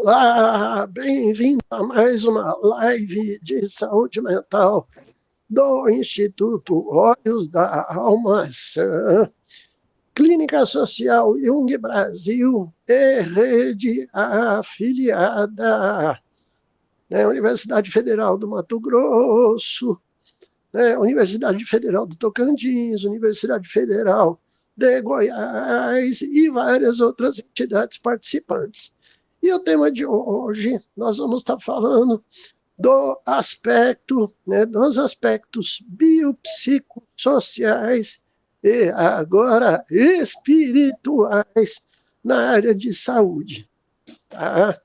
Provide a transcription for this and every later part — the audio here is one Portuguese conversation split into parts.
Olá, bem-vindo a mais uma live de saúde mental do Instituto Olhos da Alma Sã, Clínica Social Jung Brasil e rede afiliada, né, Universidade Federal do Mato Grosso, né, Universidade Federal do Tocantins, Universidade Federal de Goiás e várias outras entidades participantes. E o tema de hoje, nós vamos estar falando do aspecto, né, dos aspectos biopsicossociais e agora espirituais na área de saúde. Tá?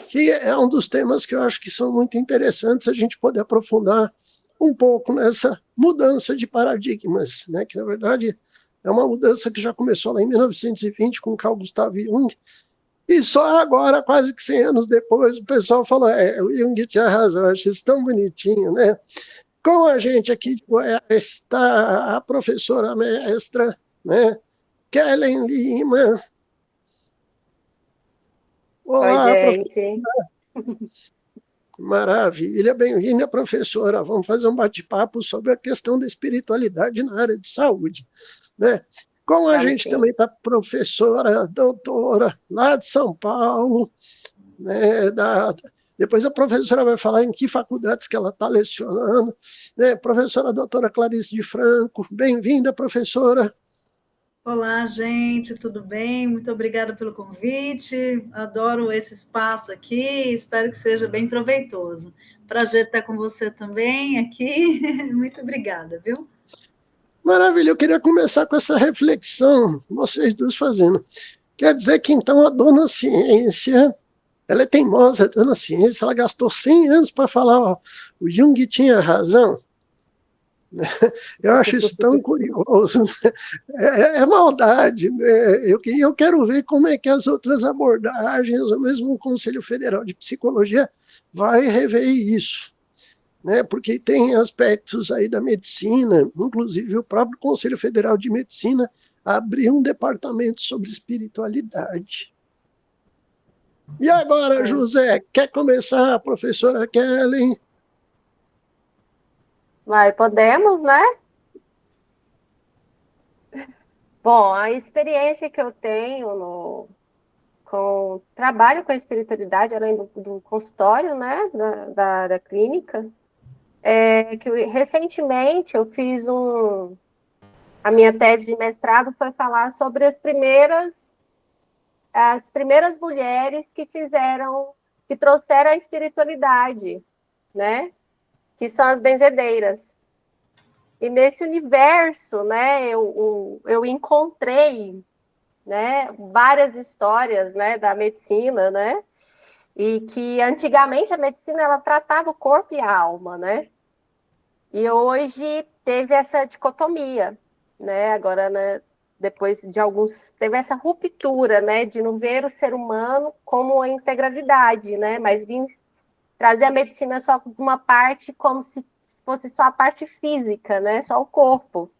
Que é um dos temas que eu acho que são muito interessantes a gente poder aprofundar um pouco nessa mudança de paradigmas, né, que na verdade é uma mudança que já começou lá em 1920 com Carl Gustav Jung, e só agora, quase que 100 anos depois, o pessoal falou, o Jung tinha razão, eu acho isso tão bonitinho, né? Com a gente aqui de Goiás está a professora mestra, né? Kellen Lima. Olá, oi, gente. Maravilha, bem-vinda, professora. Vamos fazer um bate-papo sobre a questão da espiritualidade na área de saúde, né? Com a gente Sim. também está a professora, doutora, lá de São Paulo, né? Depois a professora vai falar em que faculdades que ela está lecionando, né? Professora doutora Clarice de Franco, bem-vinda, professora. Olá, gente, tudo bem? Muito obrigada pelo convite. Adoro esse espaço aqui, espero que seja bem proveitoso. Prazer estar com você também aqui. Muito obrigada, viu? Maravilha, eu queria começar com essa reflexão, vocês dois fazendo. Quer dizer que então a dona ciência, ela é teimosa, a dona ciência, ela gastou 100 anos para falar, ó, o Jung tinha razão. Eu acho isso tão curioso, né? É maldade, né? Eu quero ver como é que as outras abordagens, ou mesmo o Conselho Federal de Psicologia, vai rever isso, né? Porque tem aspectos aí da medicina, inclusive o próprio Conselho Federal de Medicina abriu um departamento sobre espiritualidade. E agora, José, quer começar, professora Kellen? Podemos, né? Bom, a experiência que eu tenho com trabalho com a espiritualidade, além do consultório, né, da clínica, é que recentemente eu fiz a minha tese de mestrado foi falar sobre as primeiras mulheres que trouxeram a espiritualidade, né, que são as benzedeiras. E nesse universo, né, eu encontrei, né, várias histórias, né, da medicina, né, e que antigamente a medicina ela tratava o corpo e a alma, né, e hoje teve essa dicotomia, né, agora, né, depois de teve essa ruptura, né, de não ver o ser humano como a integralidade, né, mas vir trazer a medicina só uma parte como se fosse só a parte física, né? Só o corpo,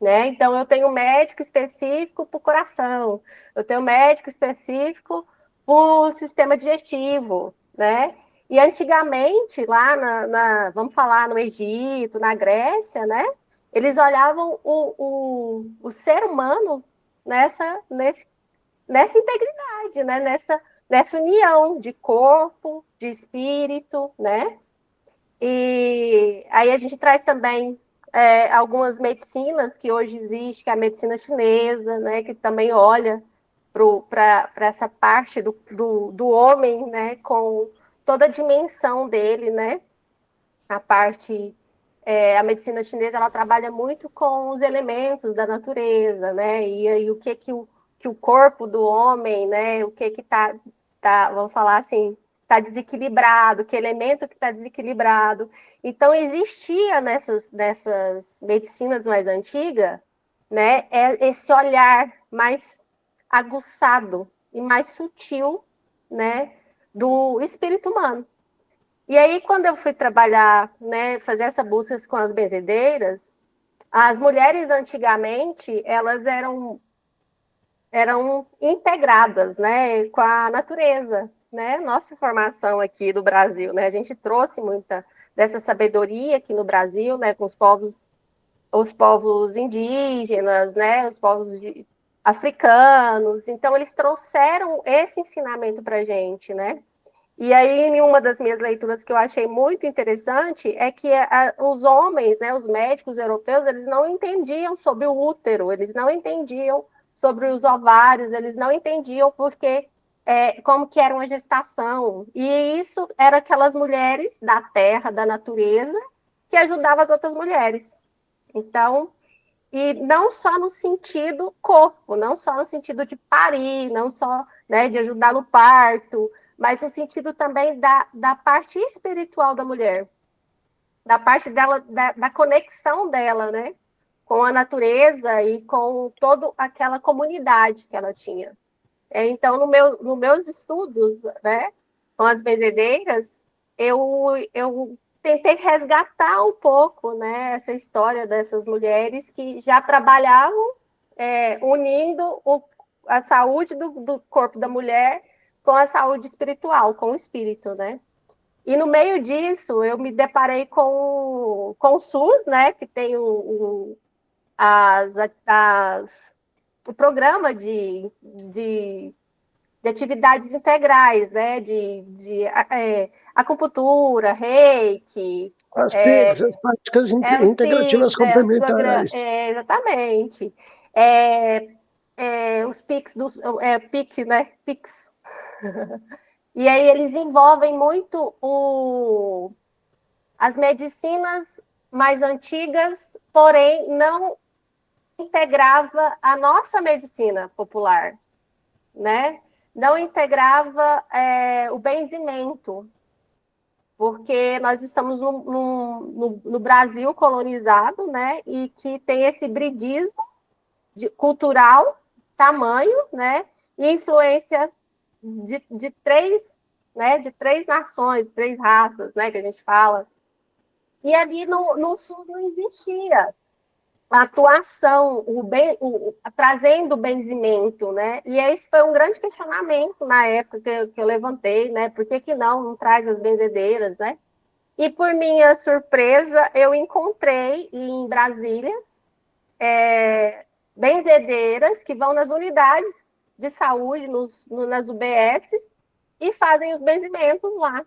né? Então eu tenho um médico específico para o coração, eu tenho um médico específico para o sistema digestivo, né? E antigamente lá vamos falar no Egito, na Grécia, né? Eles olhavam o ser humano nessa integridade, né? Nessa união de corpo, de espírito, né? E aí a gente traz também algumas medicinas que hoje existe, que é a medicina chinesa, né, que também olha para essa parte do homem, né, com toda a dimensão dele, né, a medicina chinesa ela trabalha muito com os elementos da natureza, né, e aí o que o corpo do homem, né, o que vamos falar assim, está desequilibrado, que elemento que está desequilibrado. Então, existia nessas medicinas mais antigas, né, esse olhar mais aguçado e mais sutil, né, do espírito humano. E aí, quando eu fui trabalhar, né, fazer essa busca com as benzedeiras, as mulheres antigamente, elas eram integradas, né, com a natureza. né, nossa formação aqui do Brasil, né? A gente trouxe muita dessa sabedoria aqui no Brasil, né, com os povos indígenas, né, os povos africanos. Então, eles trouxeram esse ensinamento para a gente, né? E aí, em uma das minhas leituras que eu achei muito interessante é que os homens, né, os médicos europeus, eles não entendiam sobre o útero, eles não entendiam sobre os ovários, eles não entendiam porque como que era uma gestação. E isso era aquelas mulheres da terra, da natureza, que ajudavam as outras mulheres. Então, e não só no sentido corpo, não só no sentido de parir, não só, né, de ajudar no parto, mas no sentido também da parte espiritual da mulher, da parte dela, da conexão dela, né, com a natureza e com toda aquela comunidade que ela tinha. Então, nos meus estudos, né, com as benzedeiras, eu tentei resgatar um pouco, né, essa história dessas mulheres que já trabalhavam unindo a saúde do corpo da mulher com a saúde espiritual, com o espírito, né? E no meio disso, eu me deparei com o SUS, né, que tem o programa de atividades integrais, né, de acupuntura, reiki, As PICs, as práticas os integrativas PICs, complementares. exatamente. Os PICs, PIC, né, PICs. E aí eles envolvem muito as medicinas mais antigas, porém não integrava a nossa medicina popular, né? Não integrava o benzimento, porque nós estamos no Brasil colonizado, né? E que tem esse hibridismo cultural, tamanho, né? E influência de três, né? De três nações, três raças, né? Que a gente fala. E ali no SUS não existia a atuação, trazendo o benzimento, né? E esse foi um grande questionamento na época que eu levantei, né? Por que não traz as benzedeiras, né? E por minha surpresa, eu encontrei em Brasília benzedeiras que vão nas unidades de saúde, nas UBSs, e fazem os benzimentos lá.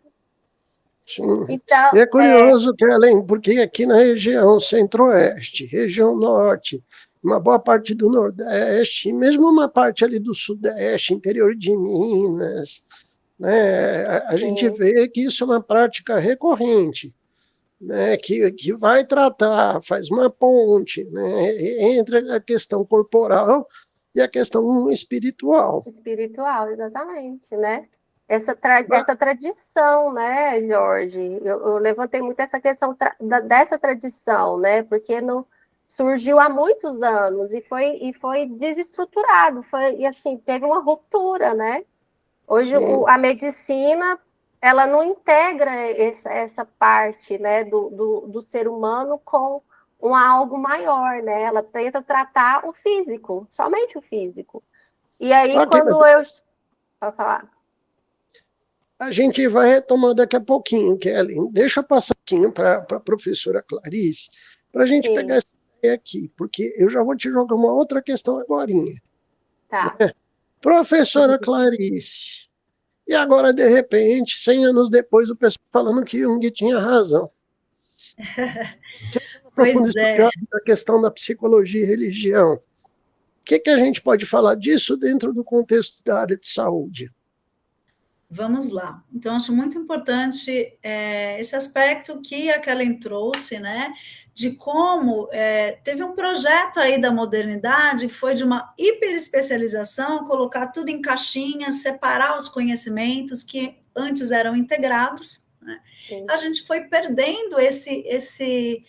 Sim. Então, E é curioso, Kellen, porque aqui na região centro-oeste, região norte, uma boa parte do nordeste, e mesmo uma parte ali do sudeste, interior de Minas, né, a gente vê que isso é uma prática recorrente, né, que vai tratar, faz uma ponte, né, entre a questão corporal e a questão espiritual. Espiritual, exatamente, né? Essa tradição, né, Jorge? Eu levantei muito essa questão dessa tradição, né? Porque surgiu há muitos anos e foi desestruturado, e assim, teve uma ruptura, né? Hoje a medicina ela não integra essa parte, né, do ser humano com algo maior, né? Ela tenta tratar o físico, somente o físico. E aí, quando eu... Pode falar. A gente vai retomar daqui a pouquinho, Kelly. Deixa eu passar um pouquinho para a professora Clarice, para a gente pegar essa ideia aqui, porque eu já vou te jogar uma outra questão agora. Tá. Né? Professora Clarice, e agora, de repente, 100 anos depois, o pessoal falando que Jung tinha razão. Pois é. A questão da psicologia e religião. O que a gente pode falar disso dentro do contexto da área de saúde? Vamos lá. Então, acho muito importante esse aspecto que a Kellen trouxe, né, de como teve um projeto aí da modernidade que foi de uma hiperespecialização, colocar tudo em caixinhas, separar os conhecimentos que antes eram integrados, né? A gente foi perdendo esse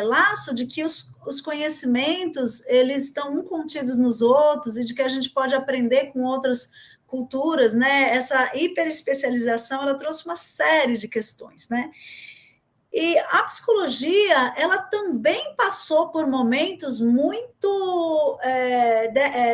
laço de que os conhecimentos, eles estão contidos nos outros e de que a gente pode aprender com outras culturas, né? Essa hiperespecialização, ela trouxe uma série de questões, né? E a psicologia, ela também passou por momentos muito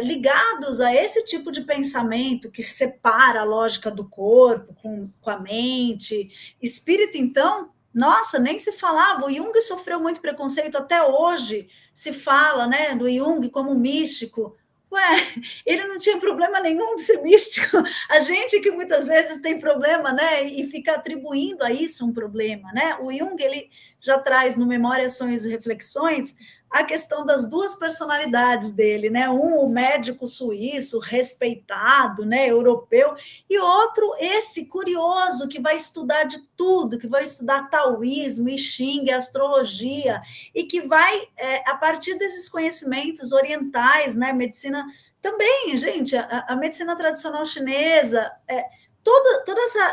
ligados a esse tipo de pensamento que separa a lógica do corpo com a mente. Espírito, então, nossa, nem se falava. O Jung sofreu muito preconceito, até hoje se fala, né, do Jung como místico. Ué, ele não tinha problema nenhum de ser místico. A gente que muitas vezes tem problema, né, e fica atribuindo a isso um problema, né? O Jung, ele já traz no Memórias, Sonhos e Reflexões a questão das duas personalidades dele, né? Um, o médico suíço, respeitado, né, europeu, e outro, esse curioso, que vai estudar de tudo, que vai estudar taoísmo, I Ching, astrologia, e que vai, a partir desses conhecimentos orientais, né, medicina também, gente, a medicina tradicional chinesa, todo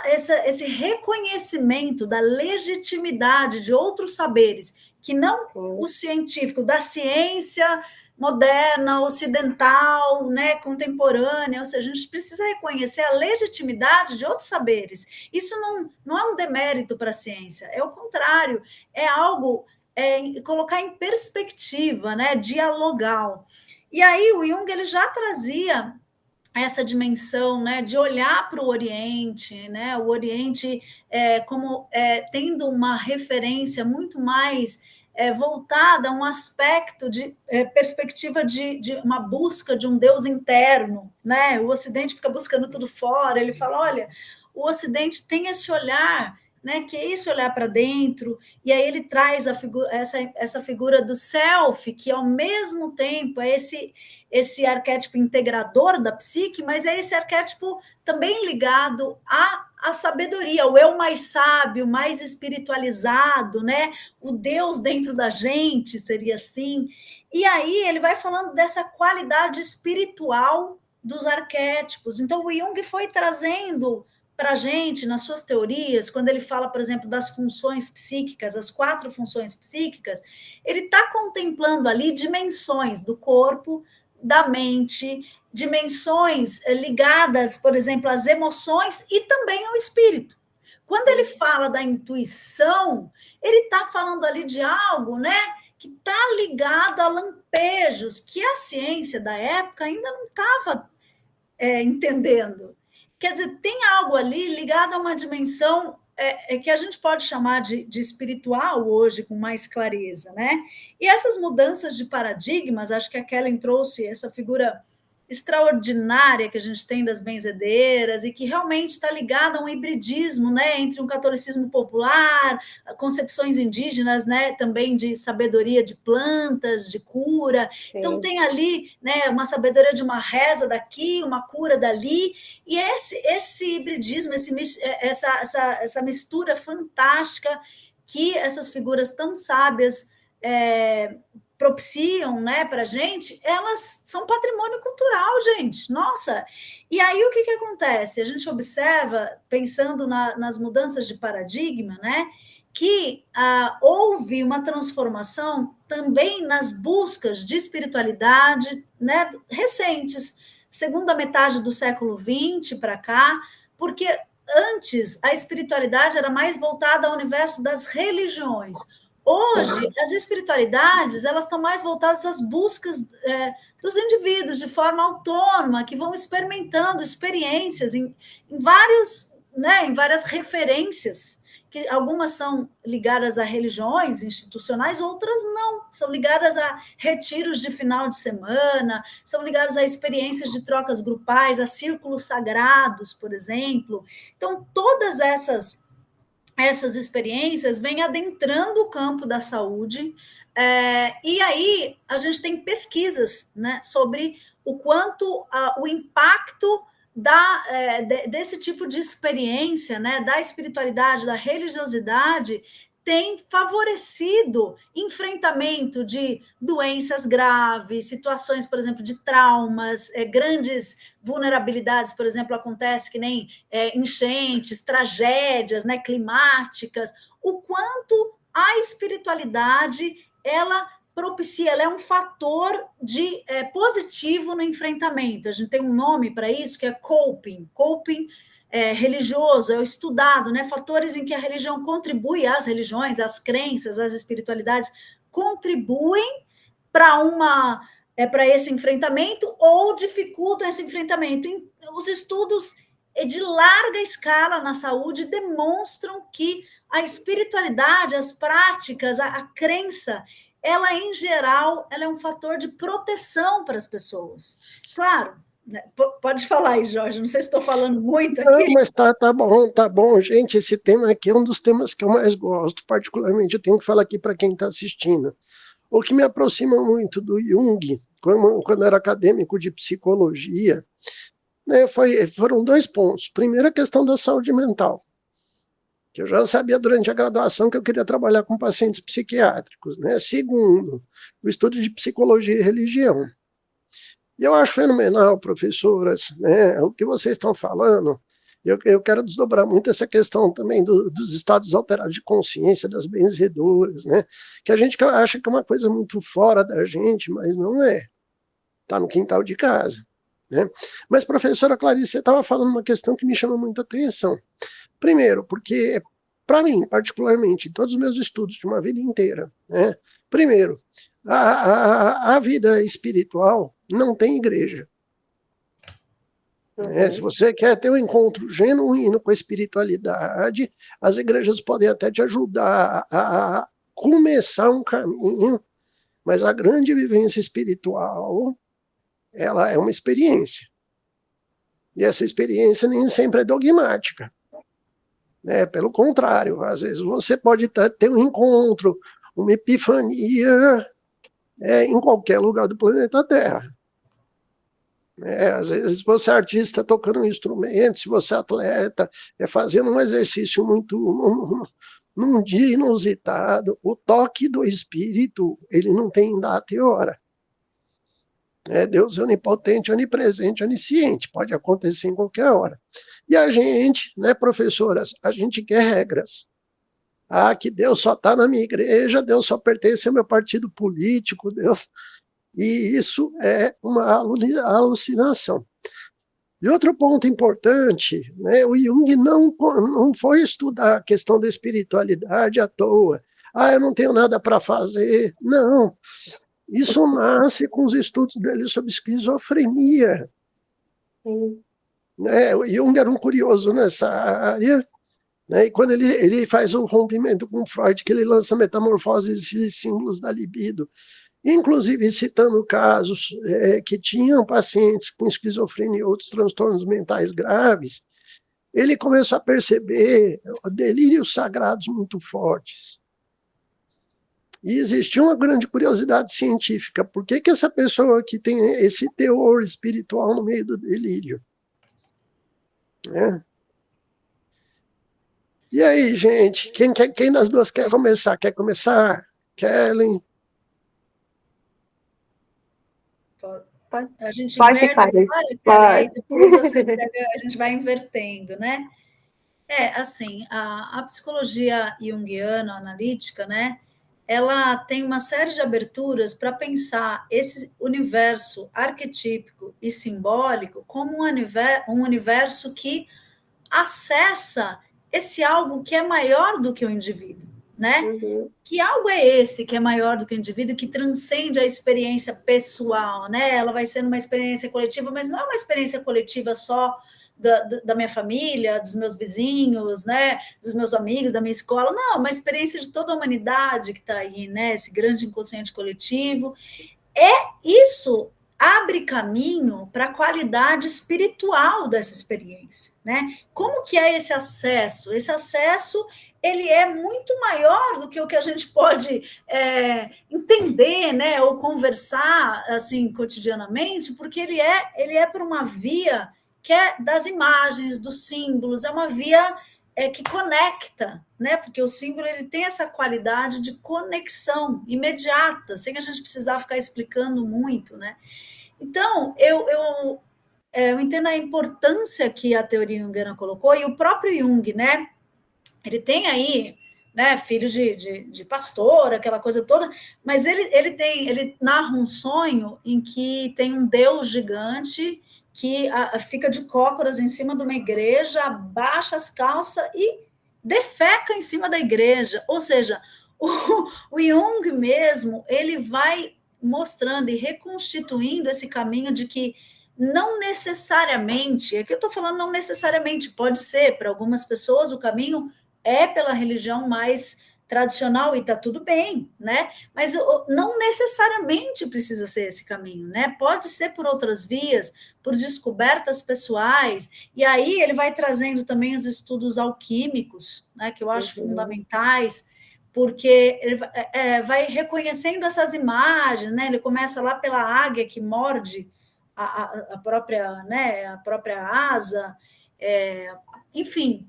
esse reconhecimento da legitimidade de outros saberes, que não o científico, da ciência moderna, ocidental, né, contemporânea, ou seja, a gente precisa reconhecer a legitimidade de outros saberes. Isso não é um demérito para a ciência, é o contrário, é algo, colocar em perspectiva, né, dialogal. E aí o Jung, ele já trazia essa dimensão, né, de olhar para o Oriente, né, o Oriente como tendo uma referência muito mais voltada a um aspecto de perspectiva de uma busca de um Deus interno, né? O Ocidente fica buscando tudo fora. Ele fala, olha, o Ocidente tem esse olhar, né, que é esse olhar para dentro, e aí ele traz essa figura do self, que ao mesmo tempo é esse arquétipo integrador da psique, mas é esse arquétipo também ligado à sabedoria, o eu mais sábio, mais espiritualizado, né? O Deus dentro da gente, seria assim. E aí ele vai falando dessa qualidade espiritual dos arquétipos. Então o Jung foi trazendo para a gente, nas suas teorias, quando ele fala, por exemplo, das funções psíquicas, as 4 funções psíquicas, ele está contemplando ali dimensões do corpo, da mente, dimensões ligadas, por exemplo, às emoções e também ao espírito. Quando ele fala da intuição, ele está falando ali de algo, né, que está ligado a lampejos que a ciência da época ainda não estava entendendo. Quer dizer, tem algo ali ligado a uma dimensão que a gente pode chamar de espiritual hoje, com mais clareza, né? E essas mudanças de paradigmas, acho que a Kellen trouxe essa figura extraordinária que a gente tem das benzedeiras e que realmente está ligada a um hibridismo, né, entre um catolicismo popular, concepções indígenas, né, também de sabedoria de plantas, de cura. Sim. Então tem ali, né, uma sabedoria de uma reza daqui, uma cura dali, e esse hibridismo, essa mistura fantástica que essas figuras tão sábias propiciam, né, para a gente, elas são patrimônio cultural, gente. Nossa! E aí o que acontece? A gente observa, pensando nas mudanças de paradigma, né, que houve uma transformação também nas buscas de espiritualidade, né, recentes, segunda metade do século XX para cá, porque antes a espiritualidade era mais voltada ao universo das religiões. Hoje, as espiritualidades, elas estão mais voltadas às buscas dos indivíduos de forma autônoma, que vão experimentando experiências em várias referências, que algumas são ligadas a religiões institucionais, outras não, são ligadas a retiros de final de semana, são ligadas a experiências de trocas grupais, a círculos sagrados, por exemplo. Então, todas essas experiências vêm adentrando o campo da saúde, e aí a gente tem pesquisas, né, sobre o quanto o impacto desse tipo de experiência, né, da espiritualidade, da religiosidade, tem favorecido enfrentamento de doenças graves, situações, por exemplo, de traumas, grandes vulnerabilidades, por exemplo, acontece que nem enchentes, tragédias, né, climáticas, o quanto a espiritualidade, ela propicia, ela é um fator positivo no enfrentamento. A gente tem um nome para isso, que é coping religioso, é o estudado, né? Fatores em que a religião contribui, as religiões, as crenças, as espiritualidades contribuem para uma para esse enfrentamento ou dificultam esse enfrentamento. Os estudos de larga escala na saúde demonstram que a espiritualidade, as práticas, a crença, ela, em geral, ela é um fator de proteção para as pessoas. Claro, né? Pode falar aí, Jorge, não sei se estou falando muito aqui. Não, mas tá bom, gente, esse tema aqui é um dos temas que eu mais gosto, particularmente eu tenho que falar aqui para quem está assistindo. O que me aproxima muito do Jung, quando era acadêmico de psicologia, né, foram 2 pontos. Primeiro, a questão da saúde mental, que eu já sabia durante a graduação que eu queria trabalhar com pacientes psiquiátricos. Né? Segundo, o estudo de psicologia e religião. E eu acho fenomenal, professoras, né, o que vocês estão falando. Eu quero desdobrar muito essa questão também dos estados alterados de consciência, das benzedoras, né? Que a gente acha que é uma coisa muito fora da gente, mas não é. Está no quintal de casa. Né? Mas, professora Clarice, você estava falando uma questão que me chama muita atenção. Primeiro, porque, para mim, particularmente, em todos os meus estudos de uma vida inteira, né? Primeiro, a vida espiritual não tem igreja. Se você quer ter um encontro genuíno com a espiritualidade, as igrejas podem até te ajudar a começar um caminho, mas a grande vivência espiritual, ela é uma experiência. E essa experiência nem sempre é dogmática. Pelo contrário, às vezes você pode ter um encontro, uma epifania em qualquer lugar do planeta Terra. Às vezes você é artista tocando um instrumento, se você é atleta, fazendo um exercício num dia inusitado, o toque do espírito, ele não tem data e hora. Deus é onipotente, onipresente, onisciente, pode acontecer em qualquer hora. E a gente, né, professoras, a gente quer regras. Que Deus só está na minha igreja, Deus só pertence ao meu partido político, Deus... E isso é uma alucinação. E outro ponto importante, né, o Jung não foi estudar a questão da espiritualidade à toa. Eu não tenho nada para fazer. Não. Isso nasce com os estudos dele sobre esquizofrenia. O Jung era um curioso nessa área, né, e quando ele faz o rompimento com Freud, que ele lança Metamorfoses e Símbolos da Libido, inclusive citando casos que tinham pacientes com esquizofrenia e outros transtornos mentais graves, ele começou a perceber delírios sagrados muito fortes. E existia uma grande curiosidade científica. Por que essa pessoa que tem esse teor espiritual no meio do delírio? E aí, gente, quem das duas quer começar? Quer começar? Kellen? A gente inverte agora, depois você pega, a gente vai invertendo, né? Assim, a psicologia junguiana, analítica, né? Ela tem uma série de aberturas para pensar esse universo arquetípico e simbólico como um universo que acessa esse algo que é maior do que o indivíduo, né? Que algo é esse que é maior do que o indivíduo, que transcende a experiência pessoal, né? Ela vai sendo uma experiência coletiva, mas não é uma experiência coletiva só da minha família, dos meus vizinhos, né? Dos meus amigos, da minha escola, não, é uma experiência de toda a humanidade que está aí, né? Esse grande inconsciente coletivo. Isso abre caminho para a qualidade espiritual dessa experiência, né? Como que é esse acesso? Esse acesso ele é muito maior do que o que a gente pode entender, né, ou conversar assim cotidianamente, porque ele é por uma via que é das imagens, dos símbolos, é uma via que conecta, né? Porque o símbolo ele tem essa qualidade de conexão imediata, sem a gente precisar ficar explicando muito, né? Então, eu entendo a importância que a teoria junguiana colocou, e o próprio Jung, né? Ele tem aí, né, filho de pastor, aquela coisa toda, mas ele narra um sonho em que tem um Deus gigante que fica de cócoras em cima de uma igreja, abaixa as calças e defeca em cima da igreja. Ou seja, o Jung mesmo, ele vai mostrando e reconstituindo esse caminho de que não necessariamente, é que eu estou falando não necessariamente, pode ser, para algumas pessoas o caminho é pela religião mais tradicional e está tudo bem, né? Mas não necessariamente precisa ser esse caminho, né? Pode ser por outras vias, por descobertas pessoais, e aí ele vai trazendo também os estudos alquímicos, né? Que eu acho fundamentais, porque ele vai reconhecendo essas imagens, né? Ele começa lá pela águia que morde a própria, né? A própria asa, enfim.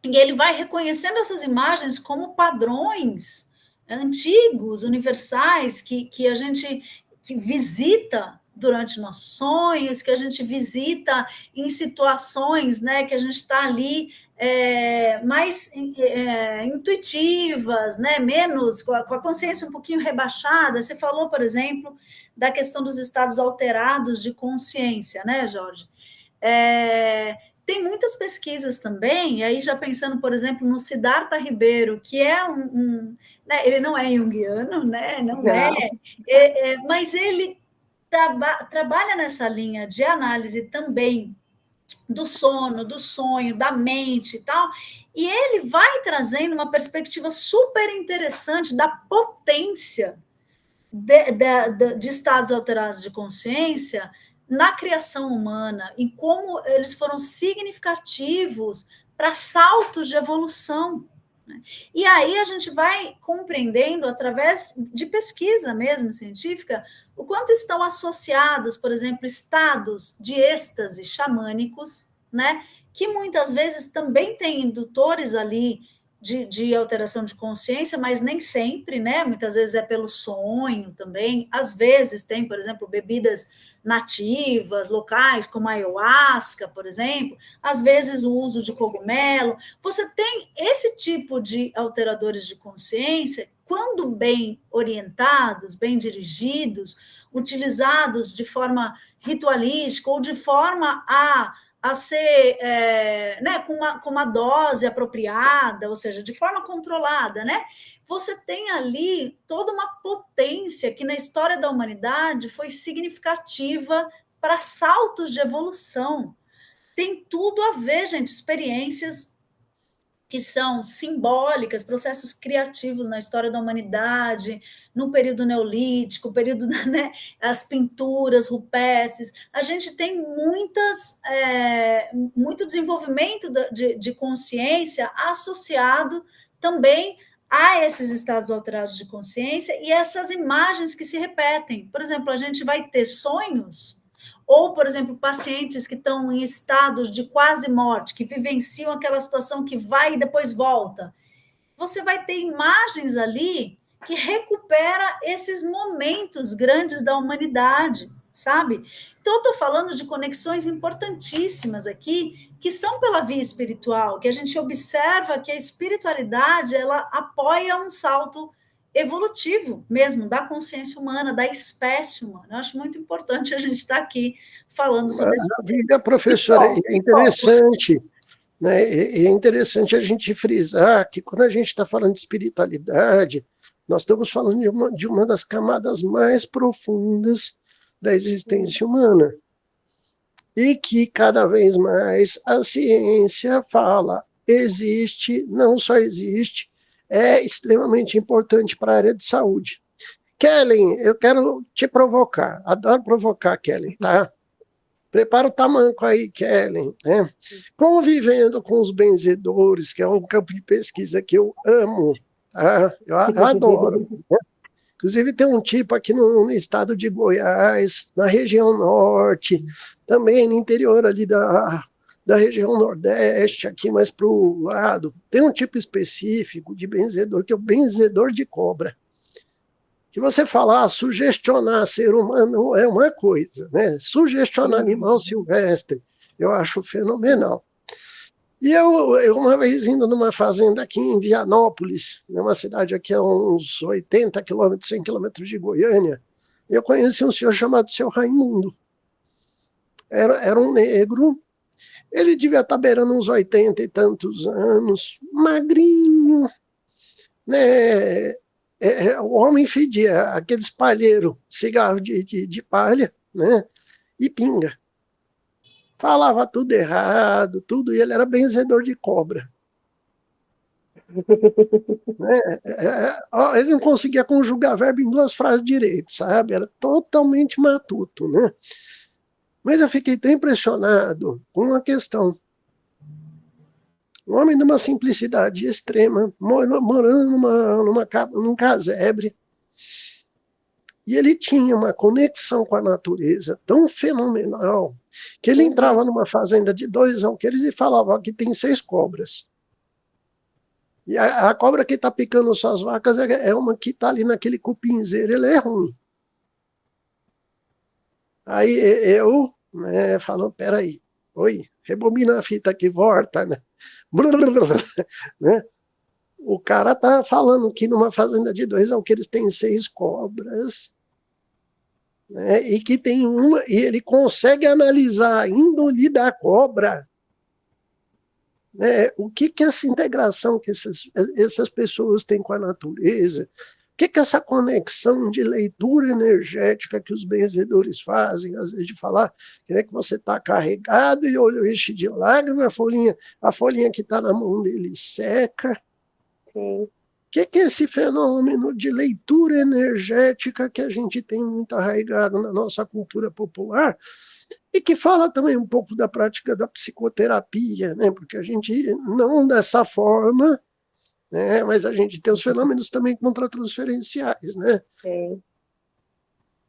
E ele vai reconhecendo essas imagens como padrões antigos, universais, que a gente visita durante nossos sonhos, que a gente visita em situações, né, que a gente está ali mais intuitivas, né, menos, com a consciência um pouquinho rebaixada. Você falou, por exemplo, da questão dos estados alterados de consciência, né, Jorge? Tem muitas pesquisas também, e aí já pensando, por exemplo, no Siddhartha Ribeiro, que é né, ele não é junguiano, né, não. Mas ele trabalha nessa linha de análise também do sono, do sonho, da mente e tal, e ele vai trazendo uma perspectiva super interessante da potência de estados alterados de consciência na criação humana, em como eles foram significativos para saltos de evolução. E aí a gente vai compreendendo, através de pesquisa mesmo científica, o quanto estão associados, por exemplo, estados de êxtase xamânicos, né, que muitas vezes também têm indutores ali de alteração de consciência, mas nem sempre, né? Muitas vezes é pelo sonho também. Às vezes tem, por exemplo, bebidas nativas, locais, como a ayahuasca, por exemplo. Às vezes o uso de cogumelo. Você tem esse tipo de alteradores de consciência, quando bem orientados, bem dirigidos, utilizados de forma ritualística ou de forma a ser né, com uma dose apropriada, ou seja, de forma controlada, né? Você tem ali toda uma potência que na história da humanidade foi significativa para saltos de evolução. Tem tudo a ver, gente, experiências que são simbólicas, processos criativos na história da humanidade, no período neolítico, período, né, as pinturas rupestres. A gente tem muito desenvolvimento de consciência associado também a esses estados alterados de consciência e essas imagens que se repetem. Por exemplo, a gente vai ter sonhos, ou, por exemplo, pacientes que estão em estados de quase morte, que vivenciam aquela situação que vai e depois volta. Você vai ter imagens ali que recupera esses momentos grandes da humanidade, sabe? Então, eu estou falando de conexões importantíssimas aqui, que são pela via espiritual, que a gente observa que a espiritualidade, ela apoia um salto evolutivo mesmo, da consciência humana, da espécie humana. Eu acho muito importante a gente estar aqui falando sobre isso. Maravilha, professora, é interessante, né? É interessante a gente frisar que quando a gente está falando de espiritualidade, nós estamos falando de uma das camadas mais profundas da existência humana. E que cada vez mais a ciência fala, existe, não só existe, é extremamente importante para a área de saúde. Kellen, eu quero te provocar, adoro provocar, Kellen, tá? Prepara o tamanco aí, Kellen, né? Convivendo com os benzedores, que é um campo de pesquisa que eu amo, tá? Eu adoro. Né? Inclusive tem um tipo aqui no estado de Goiás, na região norte, também no interior ali da região nordeste, aqui mais para o lado, tem um tipo específico de benzedor, que é o benzedor de cobra. Que você falar, sugestionar ser humano é uma coisa, né? Sugestionar animal silvestre, eu acho fenomenal. E eu uma vez indo numa fazenda aqui em Vianópolis, uma cidade aqui a uns 80 quilômetros, 100 quilômetros de Goiânia, eu conheci um senhor chamado Seu Raimundo. Era um negro, ele devia estar beirando uns 80 e tantos anos, magrinho, né? o homem fedia aqueles palheiros, cigarro de palha, né? E pinga. Falava tudo errado, tudo, e ele era benzedor de cobra. Né? Ele não conseguia conjugar verbo em 2 frases direito, sabe? Era totalmente matuto, né? Mas eu fiquei tão impressionado com uma questão. Um homem de uma simplicidade extrema, morando num casebre, e ele tinha uma conexão com a natureza tão fenomenal que ele entrava numa fazenda de 2 alqueires e falava que tem 6 cobras. E a cobra que está picando suas vacas é uma que está ali naquele cupinzeiro, ele é ruim. Aí eu, né, falo, peraí, oi, rebobina a fita que volta, né? Né? O cara tá falando que numa fazenda de 2 alqueires tem 6 cobras, né? E que tem uma, e ele consegue analisar a índole da cobra. Né? O que essa integração que essas pessoas têm com a natureza, o que essa conexão de leitura energética que os benzedores fazem, às vezes de falar que você está carregado e olho enche de lágrimas, a folhinha que está na mão dele seca. Sim. O que é esse fenômeno de leitura energética que a gente tem muito arraigado na nossa cultura popular e que fala também um pouco da prática da psicoterapia, né? Porque a gente, não dessa forma, né? Mas a gente tem os fenômenos também contratransferenciais, né? Sim.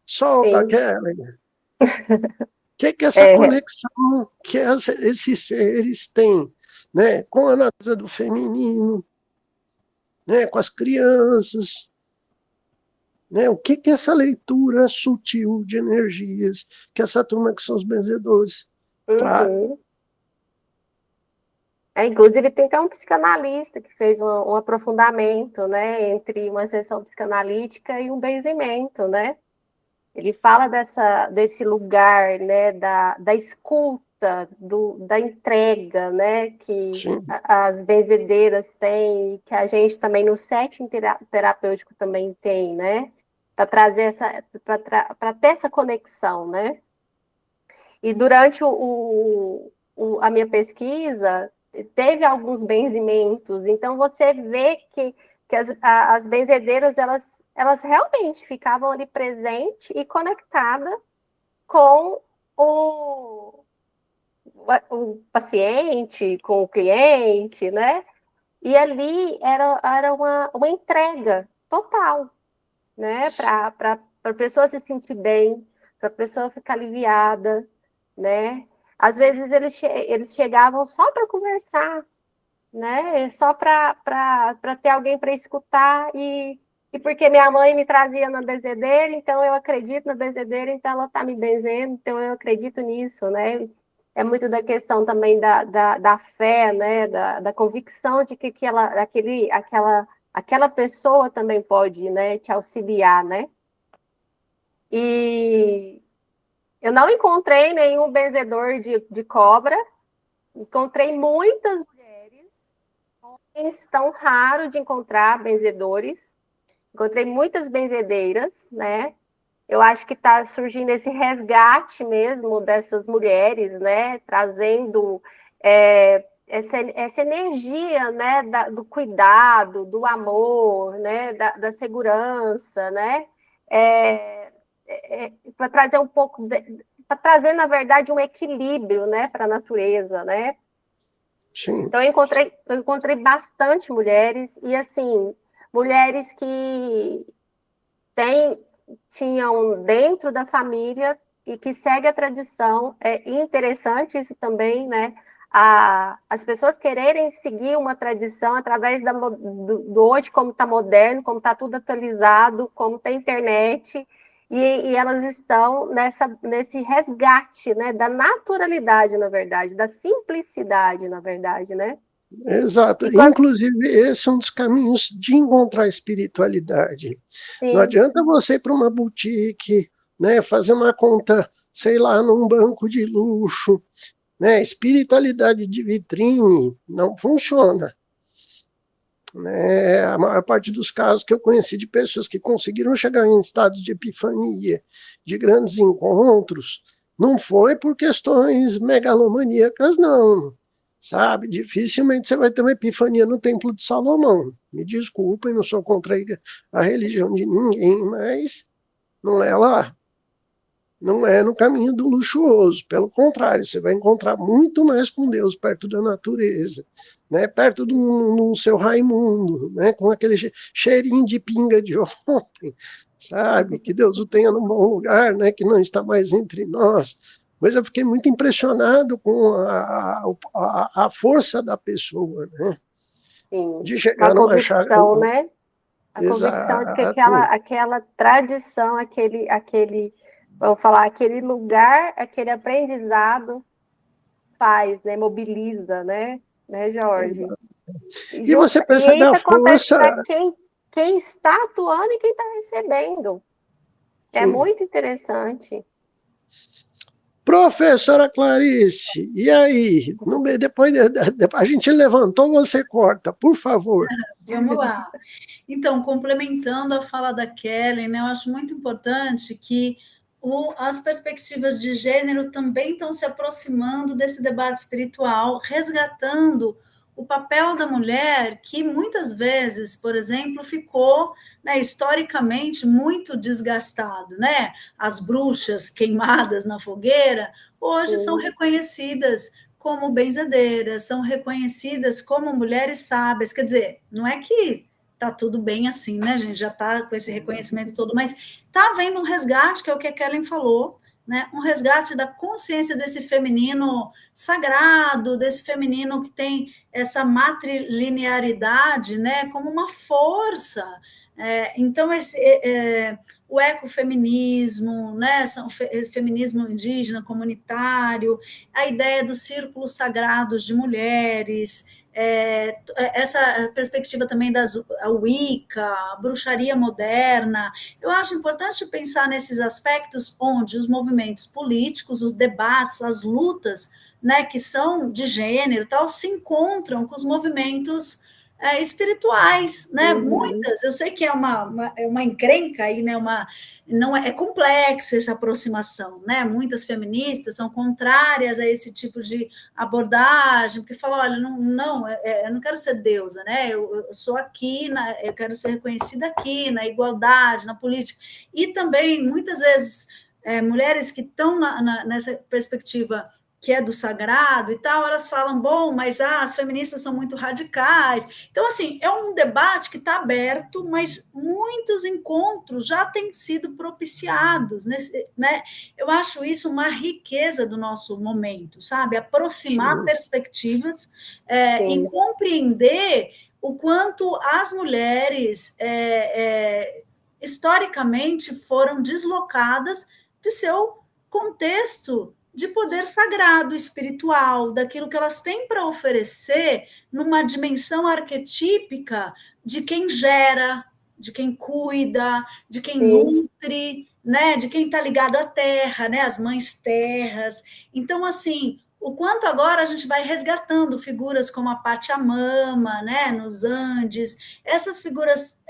Solta, Kelly. O que é essa conexão que esses seres têm, né? Com a natureza do feminino, né? Com as crianças, né? O que é essa leitura sutil de energias que essa turma que são os benzedores traz? Inclusive, tem até um psicanalista que fez um aprofundamento, né, entre uma sessão psicanalítica e um benzimento, né? Ele fala desse lugar, né, da escuta, da entrega, né, que as benzedeiras têm, que a gente também no setting terapêutico também tem, né, para trazer para ter essa conexão, né? E durante a minha pesquisa teve alguns benzimentos, então você vê que as benzedeiras elas realmente ficavam ali presentes e conectadas com o paciente, com o cliente, né? E ali era uma entrega total, né? Para a pessoa se sentir bem, para a pessoa ficar aliviada, né? Às vezes eles chegavam só para conversar, né? Só para ter alguém para escutar e porque minha mãe me trazia na benzedeira, então eu acredito na benzedeira, então ela está me benzendo, então eu acredito nisso, né? É muito da questão também da fé, né? Da convicção de que aquela pessoa também pode, né, te auxiliar, né? E eu não encontrei nenhum benzedor de cobra, encontrei muitas mulheres, homens tão raro de encontrar benzedores, encontrei muitas benzedeiras, né? Eu acho que está surgindo esse resgate mesmo dessas mulheres, né? Trazendo essa energia, né? Do cuidado, do amor, né? Da segurança, né? Para trazer um pouco, para trazer, na verdade, um equilíbrio, né? Para a natureza, né? Sim. Então, eu encontrei bastante mulheres, e assim, mulheres que tinham dentro da família e que segue a tradição. É interessante isso também, né? As pessoas quererem seguir uma tradição através do hoje, como está moderno, como está tudo atualizado, como tem internet, e elas estão nesse resgate, né, da naturalidade, na verdade, da simplicidade, na verdade, né? Exato. Inclusive, esse é um dos caminhos de encontrar a espiritualidade. Sim. Não adianta você ir para uma boutique, né, fazer uma conta, sei lá, num banco de luxo, né? Espiritualidade de vitrine não funciona. né? A maior parte dos casos que eu conheci de pessoas que conseguiram chegar em estados de epifania, de grandes encontros, não foi por questões megalomaníacas, não, sabe? Dificilmente você vai ter uma epifania no Templo de Salomão. Me desculpem, não sou contra a religião de ninguém, mas não é lá. Não é no caminho do luxuoso, pelo contrário, você vai encontrar muito mais com Deus perto da natureza, né? Perto do seu Raimundo, né? Com aquele cheirinho de pinga de ontem, sabe? Que Deus o tenha num bom lugar, né? Que não está mais entre nós. Mas eu fiquei muito impressionado com a força da pessoa, né? Sim. De chegar a numa convicção, né? A Exato. convicção de que aquela tradição, vamos falar, aquele lugar, aquele aprendizado faz, né? Mobiliza, né, Jorge? E você percebe isso a acontece força... para quem está atuando e quem está recebendo. É muito interessante. Professora Clarice, e aí? Depois a gente levantou, você corta, por favor. Vamos lá. Então, complementando a fala da Kelly, né, eu acho muito importante que as perspectivas de gênero também estão se aproximando desse debate espiritual, resgatando o papel da mulher, que muitas vezes, por exemplo, ficou, né, historicamente muito desgastado, né? As bruxas queimadas na fogueira hoje são reconhecidas como benzedeiras, são reconhecidas como mulheres sábias. Quer dizer, não é que tá tudo bem assim, né, gente? Já tá com esse reconhecimento todo, mas tá havendo um resgate, que é o que a Kellen falou, né? Um resgate da consciência desse feminino sagrado, desse feminino que tem essa matrilinearidade, né, como uma força. Então, o ecofeminismo, né, feminismo indígena, comunitário, a ideia dos círculos sagrados de mulheres, essa perspectiva também a Wicca, a bruxaria moderna. Eu acho importante pensar nesses aspectos onde os movimentos políticos, os debates, as lutas, né, que são de gênero, tal, se encontram com os movimentos espirituais, né? Muitas, eu sei que é uma encrenca aí, né? Não é complexa essa aproximação, né? Muitas feministas são contrárias a esse tipo de abordagem, porque falam, olha, eu não quero ser deusa, né? Eu sou aqui, eu quero ser reconhecida aqui, na igualdade, na política. E também, muitas vezes, mulheres que estão nessa perspectiva que é do sagrado e tal, elas falam, bom, mas as feministas são muito radicais. Então, assim, é um debate que está aberto, mas muitos encontros já têm sido propiciados, né? Eu acho isso uma riqueza do nosso momento, sabe? Aproximar perspectivas e compreender o quanto as mulheres historicamente foram deslocadas de seu contexto de poder sagrado, espiritual, daquilo que elas têm para oferecer numa dimensão arquetípica de quem gera, de quem cuida, de quem nutre, né, de quem está ligado à terra, né, as mães terras. Então, assim, o quanto agora a gente vai resgatando figuras como a Pachamama, né, nos Andes, essas figuras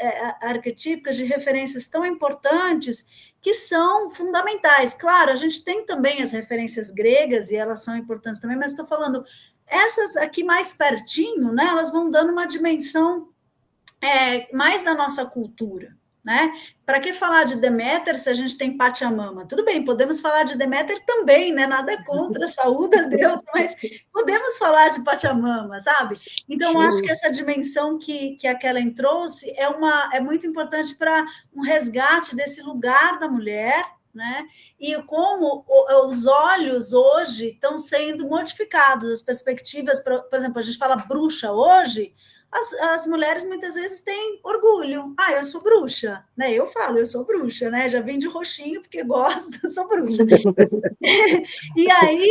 arquetípicas de referências tão importantes que são fundamentais. Claro, a gente tem também as referências gregas, e elas são importantes também, mas estou falando, essas aqui mais pertinho, né, elas vão dando uma dimensão mais da nossa cultura, né? Para que falar de Deméter se a gente tem Pachamama? Tudo bem, podemos falar de Deméter também, né? Nada contra, saúde a Deus, mas podemos falar de Pachamama, sabe? Então, acho que essa dimensão que a Kellen trouxe é muito importante para um resgate desse lugar da mulher, né? E como os olhos hoje estão sendo modificados, as perspectivas, por exemplo, a gente fala bruxa hoje, as mulheres muitas vezes têm orgulho. Eu sou bruxa, né? Eu falo, eu sou bruxa, né? Já vim de roxinho porque gosto, sou bruxa. E aí,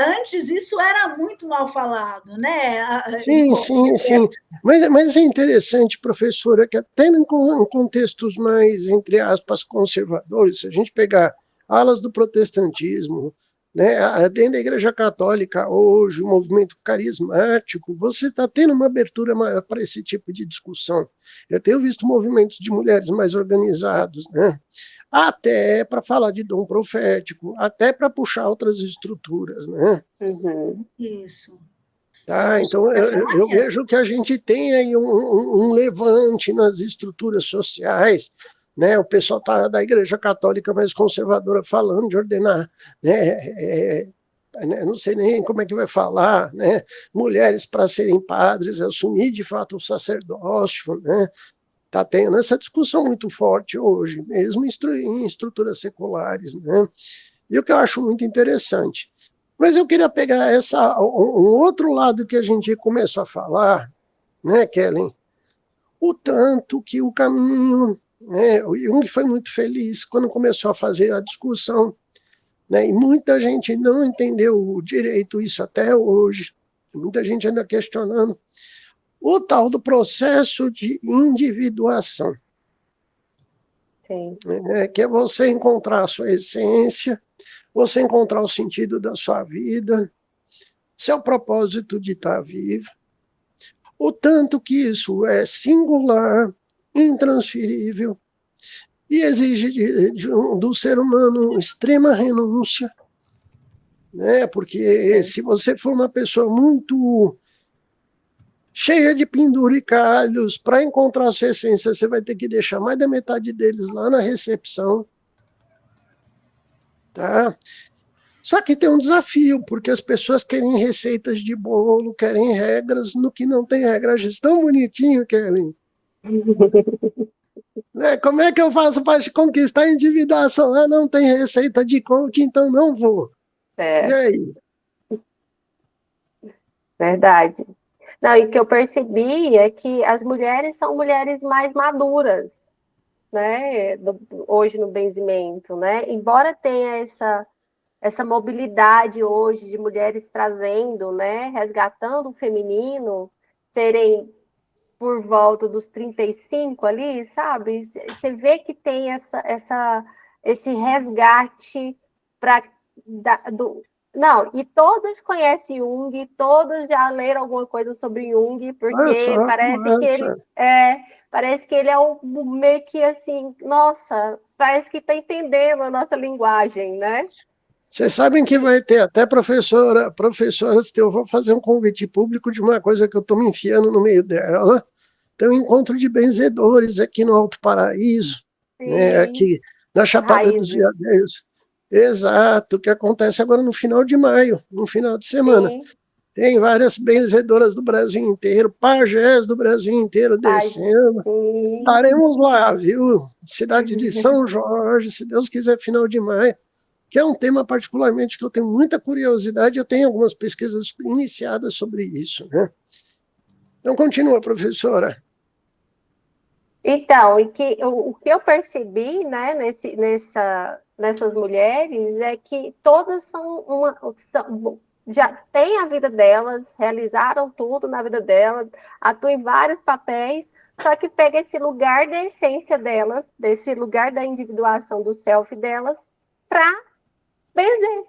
antes isso era muito mal falado, né? Sim. Mas é interessante, professora, que até em contextos mais, entre aspas, conservadores, se a gente pegar alas do protestantismo, né? Dentro da Igreja Católica hoje, o movimento carismático, você está tendo uma abertura maior para esse tipo de discussão. Eu tenho visto movimentos de mulheres mais organizados, né? Até para falar de dom profético, até para puxar outras estruturas, né? Uhum. Isso. Tá, então eu vejo que a gente tem aí um levante nas estruturas sociais, né? O pessoal da Igreja Católica mais conservadora falando de ordenar, né? Não sei nem como é que vai falar, né? Mulheres para serem padres, assumir de fato o sacerdócio, né? Está tendo essa discussão muito forte hoje, mesmo em estruturas seculares, né? E o que eu acho muito interessante. Mas eu queria pegar um outro lado que a gente começou a falar, né, Kellen? O tanto que o caminho, né, o Jung foi muito feliz quando começou a fazer a discussão, né, e muita gente não entendeu direito isso até hoje, muita gente ainda questionando o tal do processo de individuação, Sim. né, que é você encontrar a sua essência, você encontrar o sentido da sua vida, seu propósito de estar vivo, o tanto que isso é singular, intransferível e exige do ser humano extrema renúncia, né? Porque se você for uma pessoa muito cheia de penduricalhos para encontrar a sua essência, você vai ter que deixar mais da metade deles lá na recepção, tá? Só que tem um desafio, porque as pessoas querem receitas de bolo, querem regras no que não tem regras. Tão bonitinho, Kellen. Né? Como é que eu faço para conquistar a endividação? Ah, não tem receita de coach, então não vou. E aí? Verdade. Não, e o que eu percebi é que as mulheres são mulheres mais maduras, né? Hoje no benzimento, né? Embora tenha essa mobilidade hoje de mulheres trazendo, né? Resgatando o feminino, serem por volta dos 35 ali, sabe? Você vê que tem esse resgate para do. Não, e todas conhecem Jung, todas já leram alguma coisa sobre Jung, porque parece que ele é meio que assim, nossa, parece que está entendendo a nossa linguagem, né? Vocês sabem que vai ter até professoras, eu vou fazer um convite público de uma coisa que eu estou me enfiando no meio dela. Tem um encontro de benzedores aqui no Alto Paraíso, né, aqui na Chapada dos Raízes. Veadeiros. Exato, que acontece agora no final de maio, no final de semana. Sim. Tem várias benzedoras do Brasil inteiro, pajés do Brasil inteiro descendo. Estaremos lá, viu? Cidade de São Jorge, se Deus quiser, final de maio, que é um tema particularmente que eu tenho muita curiosidade, eu tenho algumas pesquisas iniciadas sobre isso, né? Então, continua, professora. Então, o que eu percebi, né, nessas mulheres é que todas já têm a vida delas, realizaram tudo na vida delas, atuam em vários papéis, só que pega esse lugar da essência delas, desse lugar da individuação do self delas, para benzer.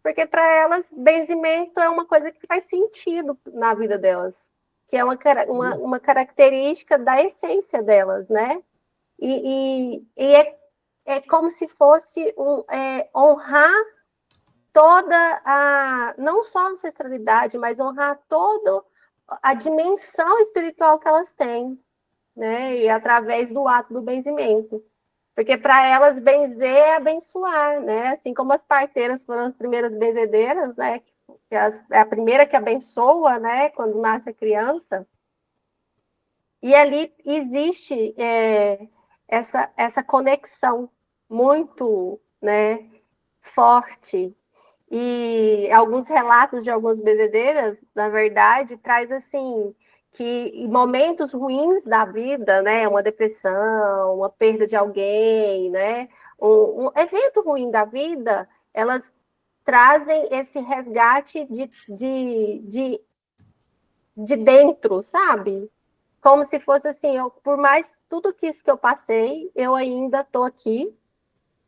Porque para elas, benzimento é uma coisa que faz sentido na vida delas, que é uma característica da essência delas, né? E é como se fosse honrar toda não só a ancestralidade, mas honrar toda a dimensão espiritual que elas têm, né? E através do ato do benzimento. Porque para elas benzer é abençoar, né? Assim como as parteiras foram as primeiras benzedeiras, né? É a primeira que abençoa, né? Quando nasce a criança. E ali existe essa conexão muito, né, forte. E alguns relatos de algumas benzedeiras, na verdade, traz assim que em momentos ruins da vida, né, uma depressão, uma perda de alguém, né, um evento ruim da vida, elas trazem esse resgate de dentro, sabe? Como se fosse assim, por mais tudo que isso que eu passei, eu ainda estou aqui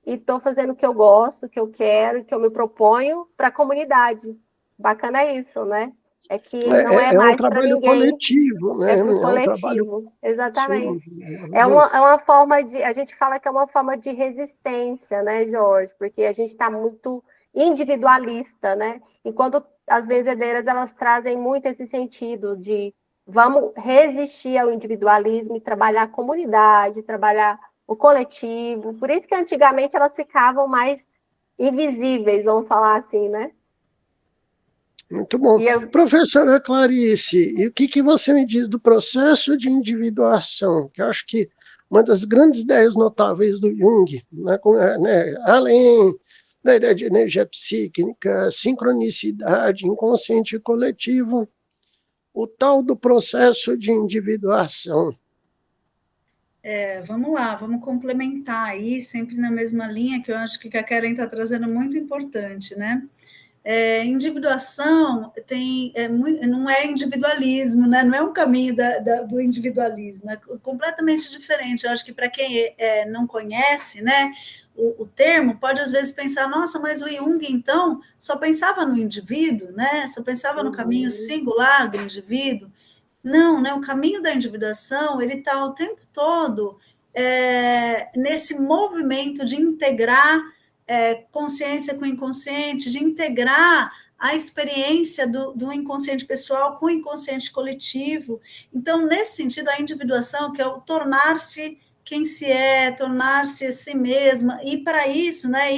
e estou fazendo o que eu gosto, o que eu quero, o que eu me proponho para a comunidade. Bacana isso, né? É que não é É um mais para trabalho ninguém, coletivo, né? é para o É um trabalho, coletivo. sim, Exatamente. maravilhoso. É uma forma de. A gente fala que é uma forma de resistência, né, Jorge? Porque a gente está muito individualista, né? Enquanto as benzedeiras elas trazem muito esse sentido de vamos resistir ao individualismo e trabalhar a comunidade, trabalhar o coletivo. Por isso que antigamente elas ficavam mais invisíveis, vamos falar assim, né? Muito bom. E eu, Professora Clarice, e o que você me diz do processo de individuação? Que eu acho que uma das grandes ideias notáveis do Jung, além da ideia de energia psíquica, sincronicidade, inconsciente coletivo, o tal do processo de individuação. Vamos lá, vamos complementar aí, sempre na mesma linha, que eu acho que a Karen está trazendo muito importante, né? Individuação não é individualismo, né? Não é um caminho do individualismo, é completamente diferente. Eu acho que para quem não conhece, né, o termo, pode às vezes pensar, nossa, mas o Jung, então, só pensava no indivíduo, né? Só pensava no caminho singular do indivíduo. Não, né? O caminho da individuação, ele está o tempo todo nesse movimento de integrar consciência com inconsciente, de integrar a experiência do inconsciente pessoal com o inconsciente coletivo. Então, nesse sentido, a individuação, que é o tornar-se quem se é, tornar-se a si mesma, e para isso, né,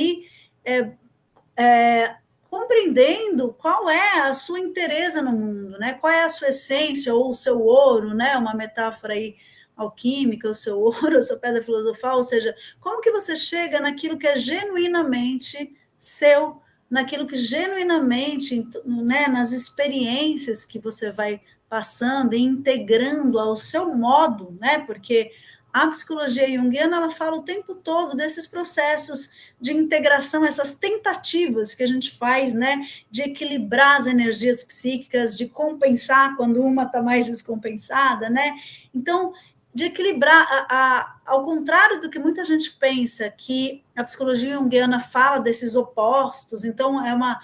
compreendendo qual é a sua inteireza no mundo, né? Qual é a sua essência ou o seu ouro, né? Uma metáfora aí alquímica, o seu ouro, a sua pedra filosofal, ou seja, como que você chega naquilo que é genuinamente seu, naquilo que genuinamente, né, nas experiências que você vai passando e integrando ao seu modo, né? Porque a psicologia junguiana, ela fala o tempo todo desses processos de integração, essas tentativas que a gente faz, né, de equilibrar as energias psíquicas, de compensar quando uma está mais descompensada, né? Então, de equilibrar, ao contrário do que muita gente pensa, que a psicologia junguiana fala desses opostos, então é uma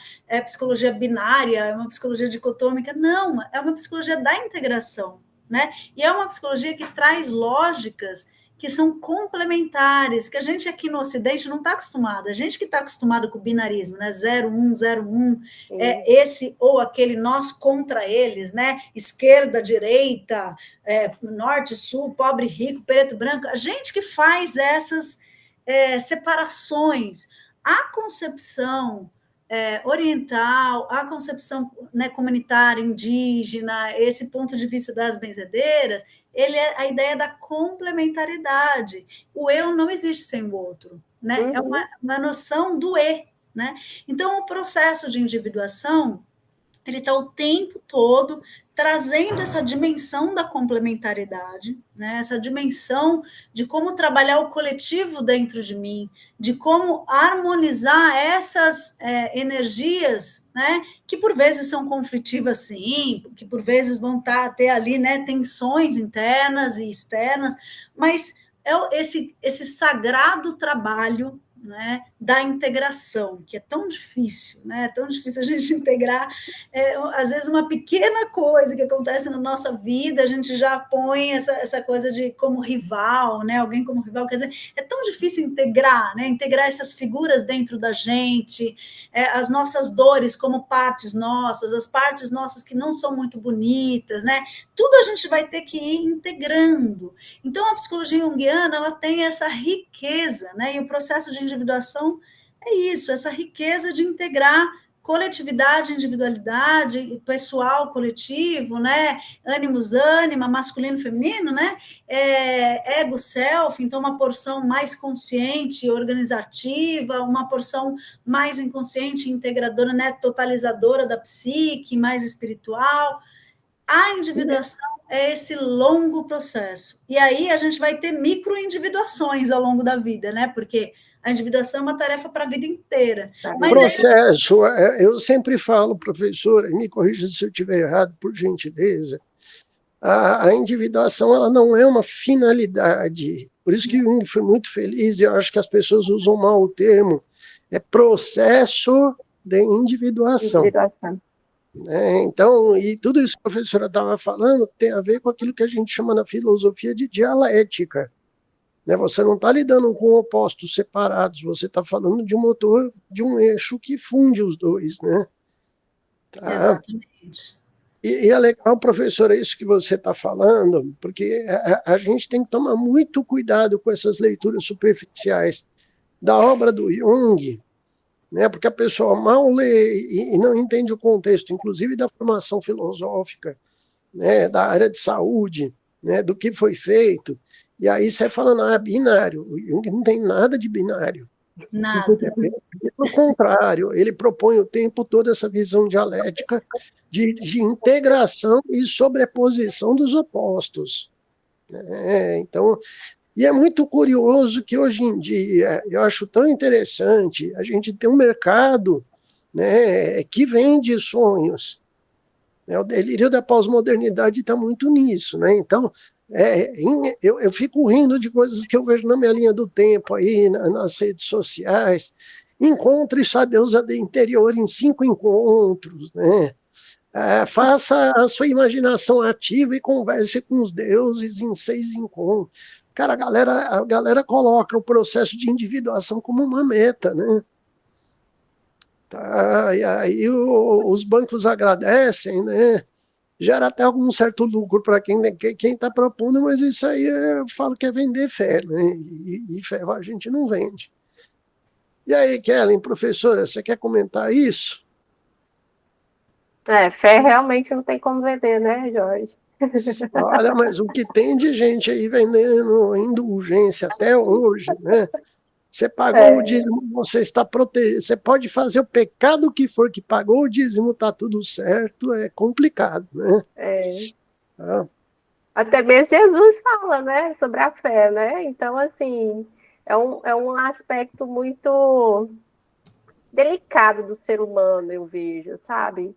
psicologia binária, é uma psicologia dicotômica. Não, é uma psicologia da integração, né? E é uma psicologia que traz lógicas que são complementares, que a gente aqui no Ocidente não está acostumado. A gente que está acostumado com o binarismo, né? 0-1, 0-1, esse ou aquele, nós contra eles, né? Esquerda, direita, norte, sul, pobre, rico, preto, branco. A gente que faz essas separações. A concepção oriental, a concepção, né, comunitária, indígena, esse ponto de vista das benzedeiras, ele é a ideia da complementaridade. O eu não existe sem o outro, né? É uma noção do né? Então, o processo de individuação, ele está o tempo todo trazendo essa dimensão da complementaridade, né? Essa dimensão de como trabalhar o coletivo dentro de mim, de como harmonizar essas energias, né? Que por vezes são conflitivas, sim, que por vezes vão ter ali, né, tensões internas e externas, mas é esse sagrado trabalho, né, da integração, que é tão difícil, né? É tão difícil a gente integrar, às vezes uma pequena coisa que acontece na nossa vida, a gente já põe essa coisa de como rival, né? Alguém como rival, quer dizer, é tão difícil integrar, né? Integrar essas figuras dentro da gente, as nossas dores como partes nossas, as partes nossas que não são muito bonitas, né? Tudo a gente vai ter que ir integrando. Então, a psicologia junguiana, ela tem essa riqueza, né? E o processo de individuação é isso, essa riqueza de integrar coletividade, individualidade, pessoal, coletivo, né? Ânimos, ânima, masculino, feminino, né? Ego, self, então uma porção mais consciente, organizativa, uma porção mais inconsciente, integradora, né? Totalizadora da psique, mais espiritual. A individuação é esse longo processo. E aí a gente vai ter micro-individuações ao longo da vida, né? Porque a individuação é uma tarefa para a vida inteira. Mas processo, eu sempre falo, professora, me corrija se eu estiver errado, por gentileza, a individuação ela não é uma finalidade, Por isso que Jung foi muito feliz, e eu acho que as pessoas usam mal o termo, é processo de individuação. Né? Então, e tudo isso que a professora estava falando tem a ver com aquilo que a gente chama na filosofia de dialética. Né? Você não está lidando com opostos separados, você está falando de um motor, de um eixo que funde os dois. Né? Tá? Exatamente. E é legal, professora, isso que você está falando, porque a gente tem que tomar muito cuidado com essas leituras superficiais da obra do Jung, né? Porque a pessoa mal lê e não entende o contexto, inclusive da formação filosófica, né? Da área de saúde, né? Do que foi feito, e aí você fala, binário. O Jung não tem nada de binário. Nada. Pelo contrário, ele propõe o tempo todo essa visão dialética de integração e sobreposição dos opostos. Então, e é muito curioso que hoje em dia, eu acho tão interessante, a gente tem um mercado, né, que vende sonhos. O delírio da pós-modernidade está muito nisso. Né? Então, eu fico rindo de coisas que eu vejo na minha linha do tempo, aí, nas redes sociais. Encontre sua deusa do interior em 5 encontros, né? Faça a sua imaginação ativa e converse com os deuses em 6 encontros. Cara, a galera coloca o processo de individuação como uma meta, né? Tá, e aí os bancos agradecem, né? Gera até algum certo lucro para quem está propondo, mas isso aí eu falo que é vender fé, né? E fé a gente não vende. E aí, Kellen, professora, você quer comentar isso? Fé realmente não tem como vender, né, Jorge? Olha, mas o que tem de gente aí vendendo indulgência até hoje, né? Você pagou o dízimo, você está protegido. Você pode fazer o pecado que for, que pagou o dízimo, está tudo certo, é complicado, né? Até mesmo Jesus fala, né, sobre a fé, né? Então, assim, é um aspecto muito delicado do ser humano, eu vejo, sabe?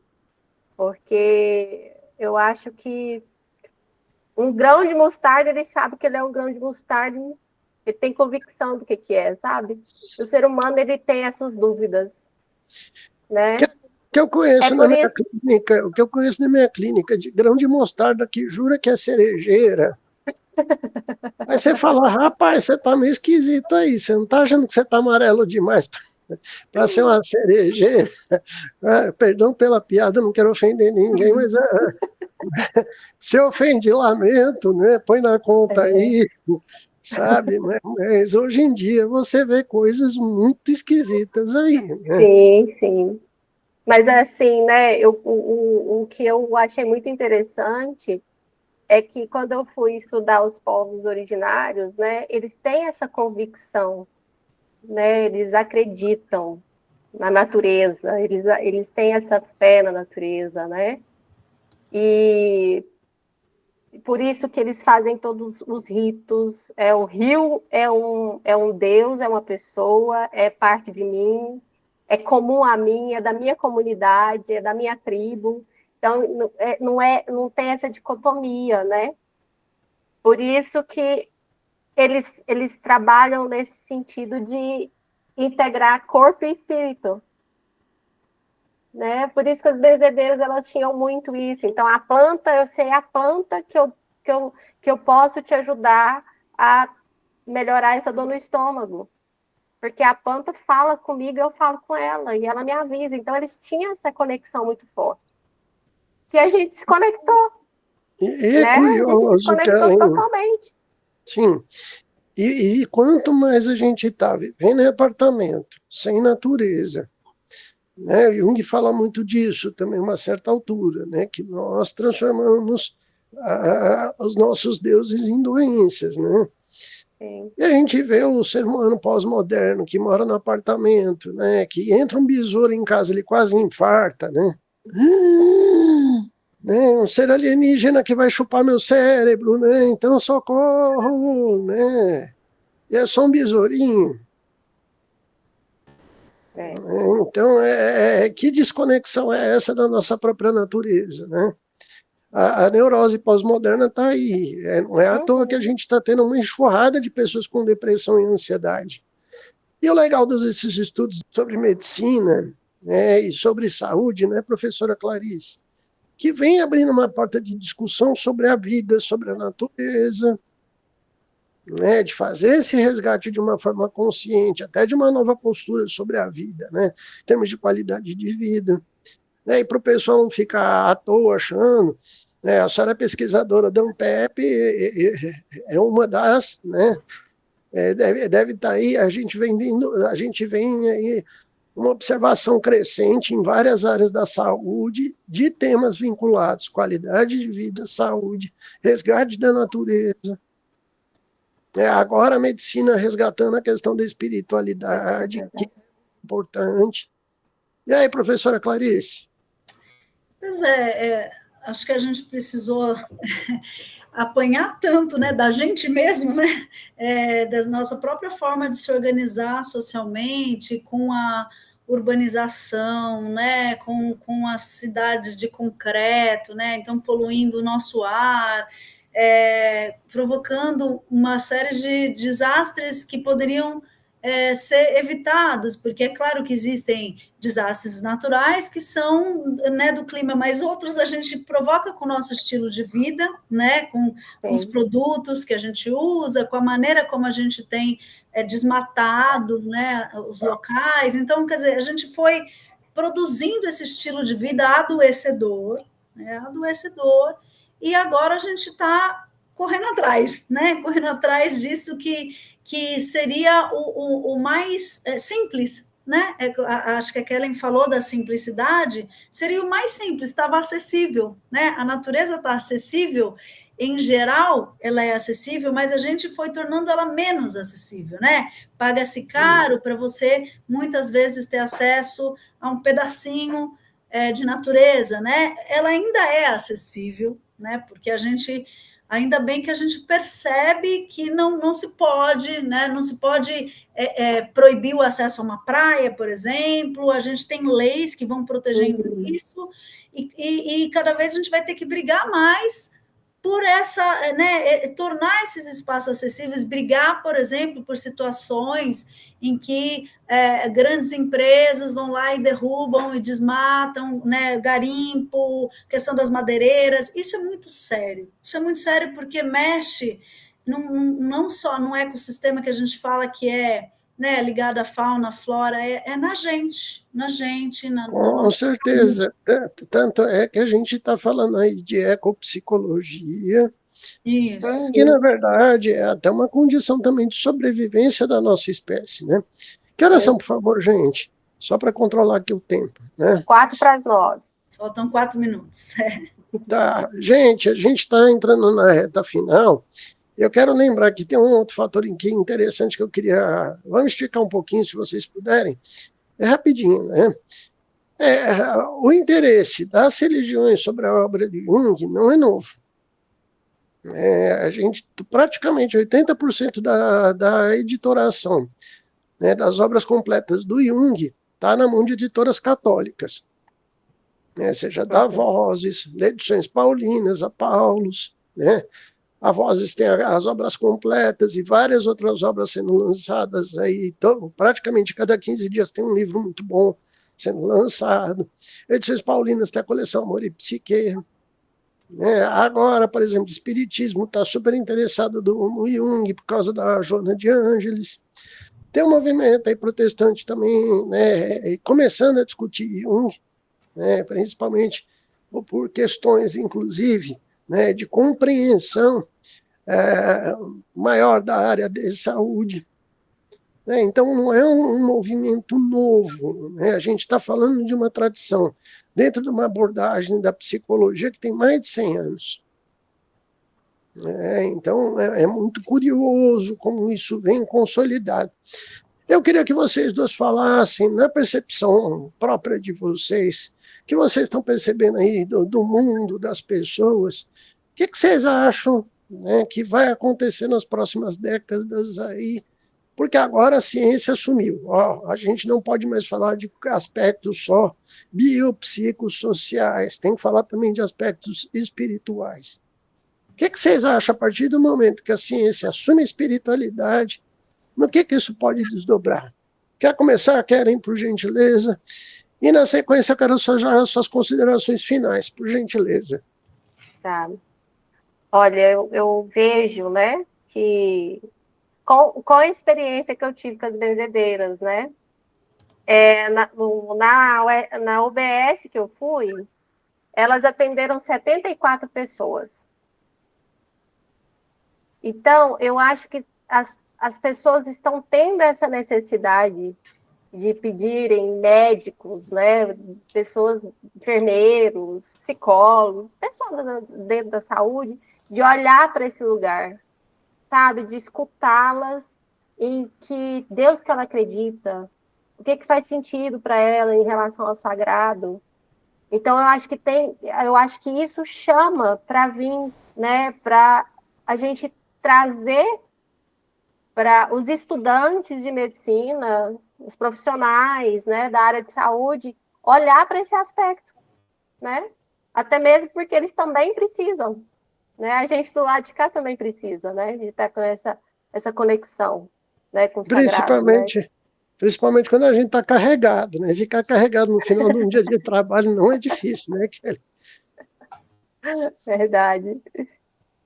Porque eu acho que um grão de mostarda, ele sabe que ele é um grão de mostarda, ele tem convicção do que é, sabe? O ser humano, ele tem essas dúvidas, né? Que eu conheço clínica, o que eu conheço na minha clínica de grão de mostarda que jura que é cerejeira. Aí você fala, rapaz, você tá meio esquisito aí, você não tá achando que você tá amarelo demais para ser uma cerejeira? Perdão pela piada, não quero ofender ninguém, mas se ofende, lamento, né? Põe na conta aí, sabe? Mas hoje em dia você vê coisas muito esquisitas aí. Né? Sim, sim. Mas assim, né, o que eu achei muito interessante é que quando eu fui estudar os povos originários, né, eles têm essa convicção, né, eles acreditam na natureza, eles têm essa fé na natureza, né, e por isso que eles fazem todos os ritos, o rio é um deus, é uma pessoa, é parte de mim, é comum a mim, é da minha comunidade, é da minha tribo. Então, não tem essa dicotomia, né? Por isso que eles trabalham nesse sentido de integrar corpo e espírito. Né? Por isso que as benzedeiras, elas tinham muito isso. Então, a planta, eu sei a planta que eu posso te ajudar a melhorar essa dor no estômago. Porque a planta fala comigo, eu falo com ela, e ela me avisa. Então, eles tinham essa conexão muito forte. Que a gente desconectou. É né? curioso, a gente desconectou totalmente. Sim. E quanto mais a gente está vivendo em apartamento, sem natureza, né? Jung fala muito disso também, a uma certa altura, né? Que nós transformamos os nossos deuses em doenças, né? Sim. E a gente vê o ser humano pós-moderno que mora no apartamento, né? Que entra um besouro em casa, ele quase infarta, né? Um ser alienígena que vai chupar meu cérebro, né? Então socorro, né? E é só um besourinho. Então, que desconexão é essa da nossa própria natureza, né? A neurose pós-moderna está aí. Não é à toa que a gente está tendo uma enxurrada de pessoas com depressão e ansiedade. E o legal desses estudos sobre medicina, né, e sobre saúde, né, professora Clarice, que vem abrindo uma porta de discussão sobre a vida, sobre a natureza, né, de fazer esse resgate de uma forma consciente, até de uma nova postura sobre a vida, né, em termos de qualidade de vida. Né, e para o pessoal não ficar à toa achando, né, a senhora é pesquisadora da Ampep, é uma das, né, deve estar aí, a gente vem aí uma observação crescente em várias áreas da saúde de temas vinculados, qualidade de vida, saúde, resgate da natureza. Agora a medicina resgatando a questão da espiritualidade, que é importante. E aí, professora Clarice? Pois acho que a gente precisou apanhar tanto, né, da gente mesmo, né, da nossa própria forma de se organizar socialmente, com a urbanização, né, com as cidades de concreto, né, então poluindo o nosso ar, provocando uma série de desastres que poderiam ser evitados, porque é claro que existem desastres naturais que são, né, do clima, mas outros a gente provoca com o nosso estilo de vida, né, com os produtos que a gente usa, com a maneira como a gente tem desmatado, né, os locais. Então, quer dizer, a gente foi produzindo esse estilo de vida adoecedor, né, e agora a gente está correndo atrás, né, correndo atrás disso que seria o mais simples, né? Acho que a Kellen falou da simplicidade, seria o mais simples, estava acessível, né? A natureza está acessível, em geral, ela é acessível, mas a gente foi tornando ela menos acessível, né? Paga-se caro para você, muitas vezes, ter acesso a um pedacinho de natureza, né? Ela ainda é acessível, né? Porque a gente... Ainda bem que a gente percebe que não se pode, né? Não se pode proibir o acesso a uma praia, por exemplo. A gente tem leis que vão protegendo isso, e cada vez a gente vai ter que brigar mais por essa, né, tornar esses espaços acessíveis, brigar, por exemplo, por situações em que grandes empresas vão lá e derrubam e desmatam, né, garimpo, questão das madeireiras. Isso é muito sério porque mexe não só no ecossistema que a gente fala que é, né, ligado à fauna, à flora, na gente, Com certeza. Tanto é que a gente está falando aí de ecopsicologia, isso, que, na verdade, é até uma condição também de sobrevivência da nossa espécie, né? Que horas são, por favor, gente? Só para controlar aqui o tempo, né? 8:45. Faltam 4 minutos. Tá. Gente, a gente está entrando na reta final. Eu quero lembrar que tem um outro fator interessante que eu queria... Vamos esticar um pouquinho, se vocês puderem. É rapidinho, né? O interesse das religiões sobre a obra de Jung não é novo. A gente, praticamente 80% da editoração, né, das obras completas do Jung está na mão de editoras católicas, né, seja da Vozes, da Edições Paulinas, a Paulus, né, a Vozes tem as obras completas e várias outras obras sendo lançadas aí, então, praticamente cada 15 dias tem um livro muito bom sendo lançado. Edições Paulinas tem a coleção Amor e Psique. Agora, por exemplo, o Espiritismo está super interessado no Jung por causa da Joana de Ângeles. Tem um movimento aí protestante também, né, começando a discutir Jung, né, principalmente por questões, inclusive, né, de compreensão maior da área de saúde. Então, não é um movimento novo, né? A gente está falando de uma tradição dentro de uma abordagem da psicologia que tem mais de 100 anos. Então, é muito curioso como isso vem consolidado. Eu queria que vocês duas falassem, na percepção própria de vocês, que vocês estão percebendo aí do mundo, das pessoas, o que vocês acham, né, que vai acontecer nas próximas décadas aí, porque agora a ciência assumiu. Ó, a gente não pode mais falar de aspectos só biopsicossociais, tem que falar também de aspectos espirituais. O que vocês acham a partir do momento que a ciência assume a espiritualidade? No que isso pode desdobrar? Quer começar, Keren, por gentileza? E na sequência eu quero só já as suas considerações finais, por gentileza. Tá. Olha, eu vejo, né, que com a experiência que eu tive com as benzedeiras, né, na UBS que eu fui, elas atenderam 74 pessoas. Então, eu acho que as pessoas estão tendo essa necessidade de pedirem médicos, né, pessoas, enfermeiros, psicólogos, pessoas dentro da saúde, de olhar para esse lugar, sabe, de escutá-las em que Deus que ela acredita, o que faz sentido para ela em relação ao sagrado. Então, eu acho que isso chama para vir, né, para a gente trazer para os estudantes de medicina, os profissionais, né, da área de saúde, olhar para esse aspecto, né? Até mesmo porque eles também precisam, né? A gente do lado de cá também precisa, né? De estar com essa conexão, né, com o sagrado, né? Principalmente quando a gente está carregado, né? Ficar carregado no final de um dia de trabalho não é difícil, né, Kelly? Verdade.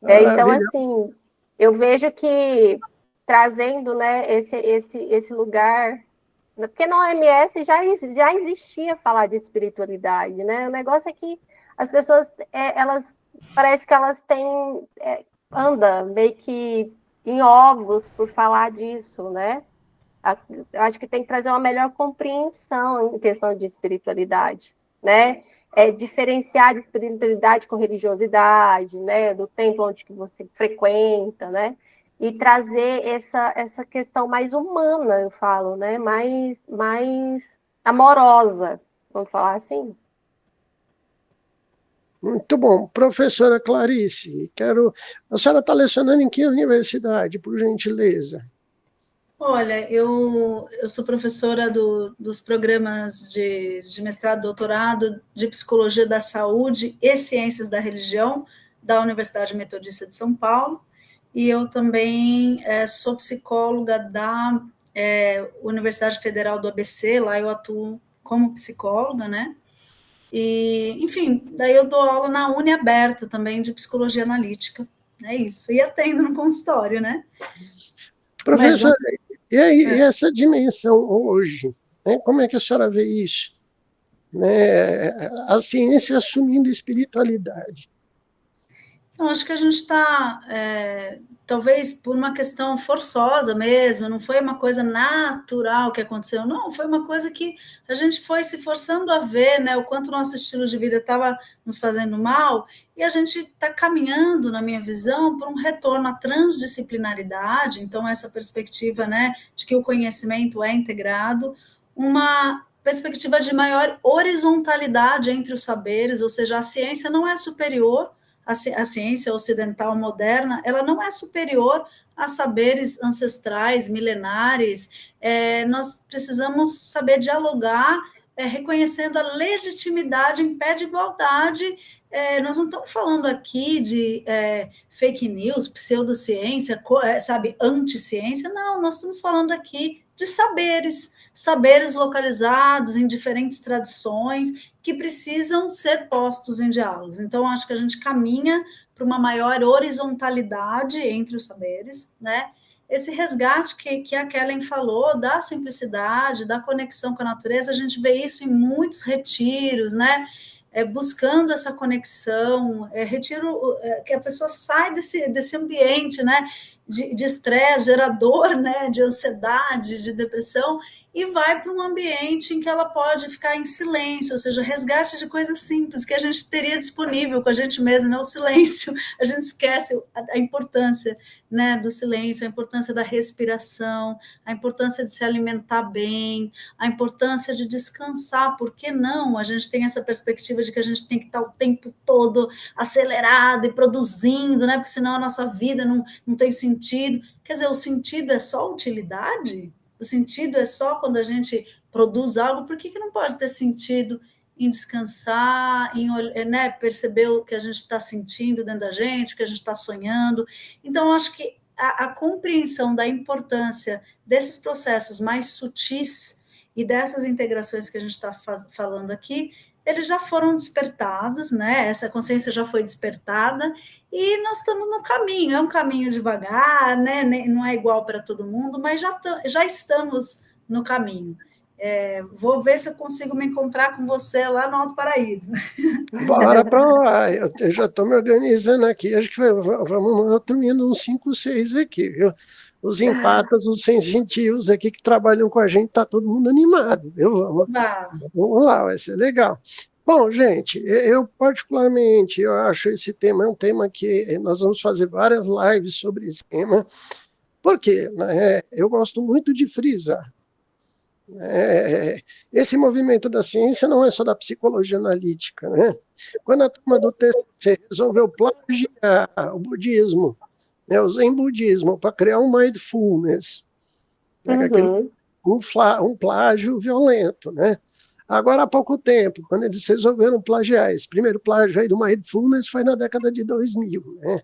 Então, assim, eu vejo que trazendo, né, esse lugar, porque na OMS já existia falar de espiritualidade, né? O negócio é que as pessoas, elas parece que elas têm, anda meio que em ovos por falar disso, né? Eu acho que tem que trazer uma melhor compreensão em questão de espiritualidade, né? Diferenciar de espiritualidade com religiosidade, né? Do templo onde que você frequenta, né? E trazer essa questão mais humana, eu falo, né? Mais amorosa, vamos falar assim. Muito bom. Professora Clarice, a senhora está lecionando em que universidade, por gentileza? Olha, eu sou professora dos programas de mestrado e doutorado de Psicologia da Saúde e Ciências da Religião da Universidade Metodista de São Paulo, e eu também sou psicóloga da Universidade Federal do ABC, lá eu atuo como psicóloga, né? E, enfim, daí eu dou aula na Uniaberta também de Psicologia Analítica, é isso, e atendo no consultório, né? Professora, e essa dimensão hoje, né, como é que a senhora vê isso? Né, a ciência assumindo espiritualidade. Então, acho que a gente está, talvez por uma questão forçosa mesmo, não foi uma coisa natural que aconteceu, não, foi uma coisa que a gente foi se forçando a ver, né, o quanto o nosso estilo de vida estava nos fazendo mal, e a gente está caminhando, na minha visão, por um retorno à transdisciplinaridade, então essa perspectiva, né, de que o conhecimento é integrado, uma perspectiva de maior horizontalidade entre os saberes, ou seja, a ciência não é superior, a ciência ocidental moderna, ela não é superior a saberes ancestrais, milenares, nós precisamos saber dialogar, reconhecendo a legitimidade em pé de igualdade. Nós não estamos falando aqui de fake news, pseudociência, sabe, anticiência, não, nós estamos falando aqui de saberes localizados em diferentes tradições que precisam ser postos em diálogos. Então, acho que a gente caminha para uma maior horizontalidade entre os saberes, né? Esse resgate que a Kellen falou da simplicidade, da conexão com a natureza, a gente vê isso em muitos retiros, né? Buscando essa conexão, retiro que a pessoa sai desse ambiente, né? De estresse gerador, né? De ansiedade, de depressão, e vai para um ambiente em que ela pode ficar em silêncio, ou seja, resgate de coisas simples que a gente teria disponível com a gente mesmo, né? O silêncio, a gente esquece a importância, né, do silêncio, a importância da respiração, a importância de se alimentar bem, a importância de descansar. Por que não? A gente tem essa perspectiva de que a gente tem que estar o tempo todo acelerado e produzindo, né? Porque senão a nossa vida não tem sentido. Quer dizer, o sentido é só utilidade? O sentido é só quando a gente produz algo? Por que não pode ter sentido em descansar, em, né, perceber o que a gente está sentindo dentro da gente, o que a gente está sonhando? Então, acho que a compreensão da importância desses processos mais sutis e dessas integrações que a gente está falando aqui, eles já foram despertados, né? Essa consciência já foi despertada e nós estamos no caminho. É um caminho devagar, né? Não é igual para todo mundo, mas já estamos no caminho. Vou ver se eu consigo me encontrar com você lá no Alto Paraíso. Bora para lá, eu já estou me organizando aqui, acho que vamos terminando uns 5, 6 aqui, viu? Os empatas, os sensitivos aqui que trabalham com a gente, tá todo mundo animado, viu? Vamos lá, vai ser legal. Bom, gente, eu particularmente, eu acho esse tema um tema que nós vamos fazer várias lives sobre esse tema, porque né, eu gosto muito de frisar. Esse movimento da ciência não é só da psicologia analítica, né? Quando a turma do TCC resolveu plagiar o budismo, né, o Zen budismo, para criar um mindfulness, né, um plágio violento, né? Agora, há pouco tempo, quando eles resolveram plagiar, esse primeiro plágio aí do mindfulness foi na década de 2000, né?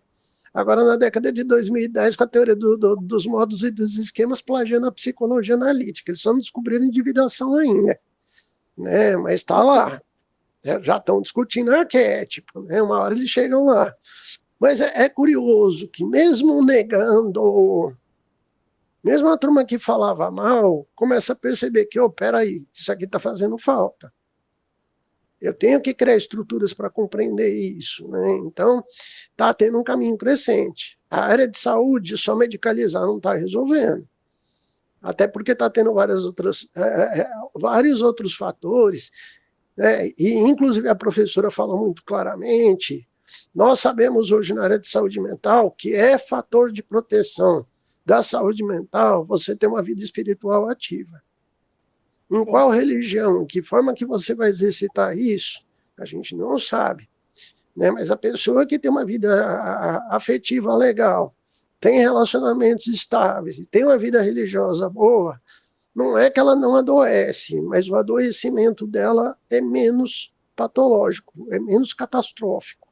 Agora, na década de 2010, com a teoria dos modos e dos esquemas, plagiando a psicologia analítica. Eles só não descobriram individuação ainda, né? Mas está lá. Já estão discutindo arquétipo, né? Uma hora eles chegam lá. Mas é curioso que, mesmo negando, mesmo a turma que falava mal, começa a perceber que, peraí, isso aqui está fazendo falta. Eu tenho que criar estruturas para compreender isso, né? Então, está tendo um caminho crescente. A área de saúde, só medicalizar não está resolvendo. Até porque está tendo vários outros fatores, né? E, inclusive, a professora fala muito claramente, nós sabemos hoje na área de saúde mental que é fator de proteção da saúde mental você ter uma vida espiritual ativa. Em qual religião, que forma que você vai exercitar isso, a gente não sabe. Né? Mas a pessoa que tem uma vida afetiva legal, tem relacionamentos estáveis, tem uma vida religiosa boa, não é que ela não adoece, mas o adoecimento dela é menos patológico, é menos catastrófico.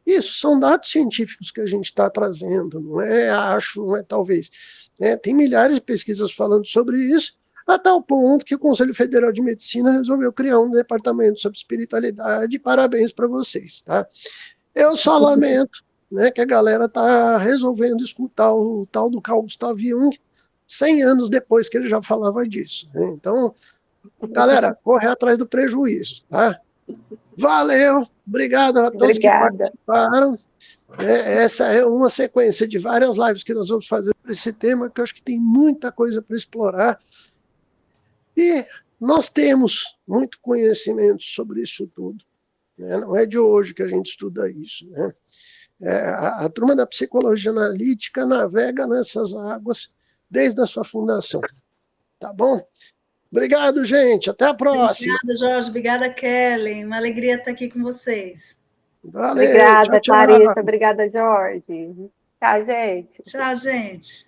Isso são dados científicos que a gente está trazendo, não é acho, não é talvez. Tem milhares de pesquisas falando sobre isso, a tal ponto que o Conselho Federal de Medicina resolveu criar um departamento sobre espiritualidade. Parabéns para vocês, tá? Eu só lamento, né, que a galera está resolvendo escutar o tal do Carl Gustav Jung 100 anos depois que ele já falava disso. Né? Então, galera, corre atrás do prejuízo, tá? Valeu, obrigado a todos que participaram. Essa é uma sequência de várias lives que nós vamos fazer sobre esse tema, que eu acho que tem muita coisa para explorar. E nós temos muito conhecimento sobre isso tudo. Né? Não é de hoje que a gente estuda isso. Né? A turma da psicologia analítica navega nessas águas desde a sua fundação. Tá bom? Obrigado, gente. Até a próxima. Obrigada, Jorge. Obrigada, Kelly. Uma alegria estar aqui com vocês. Valeu. Obrigada, tchau, Clarissa. Obrigada, Jorge. Tchau, gente. Tchau, gente.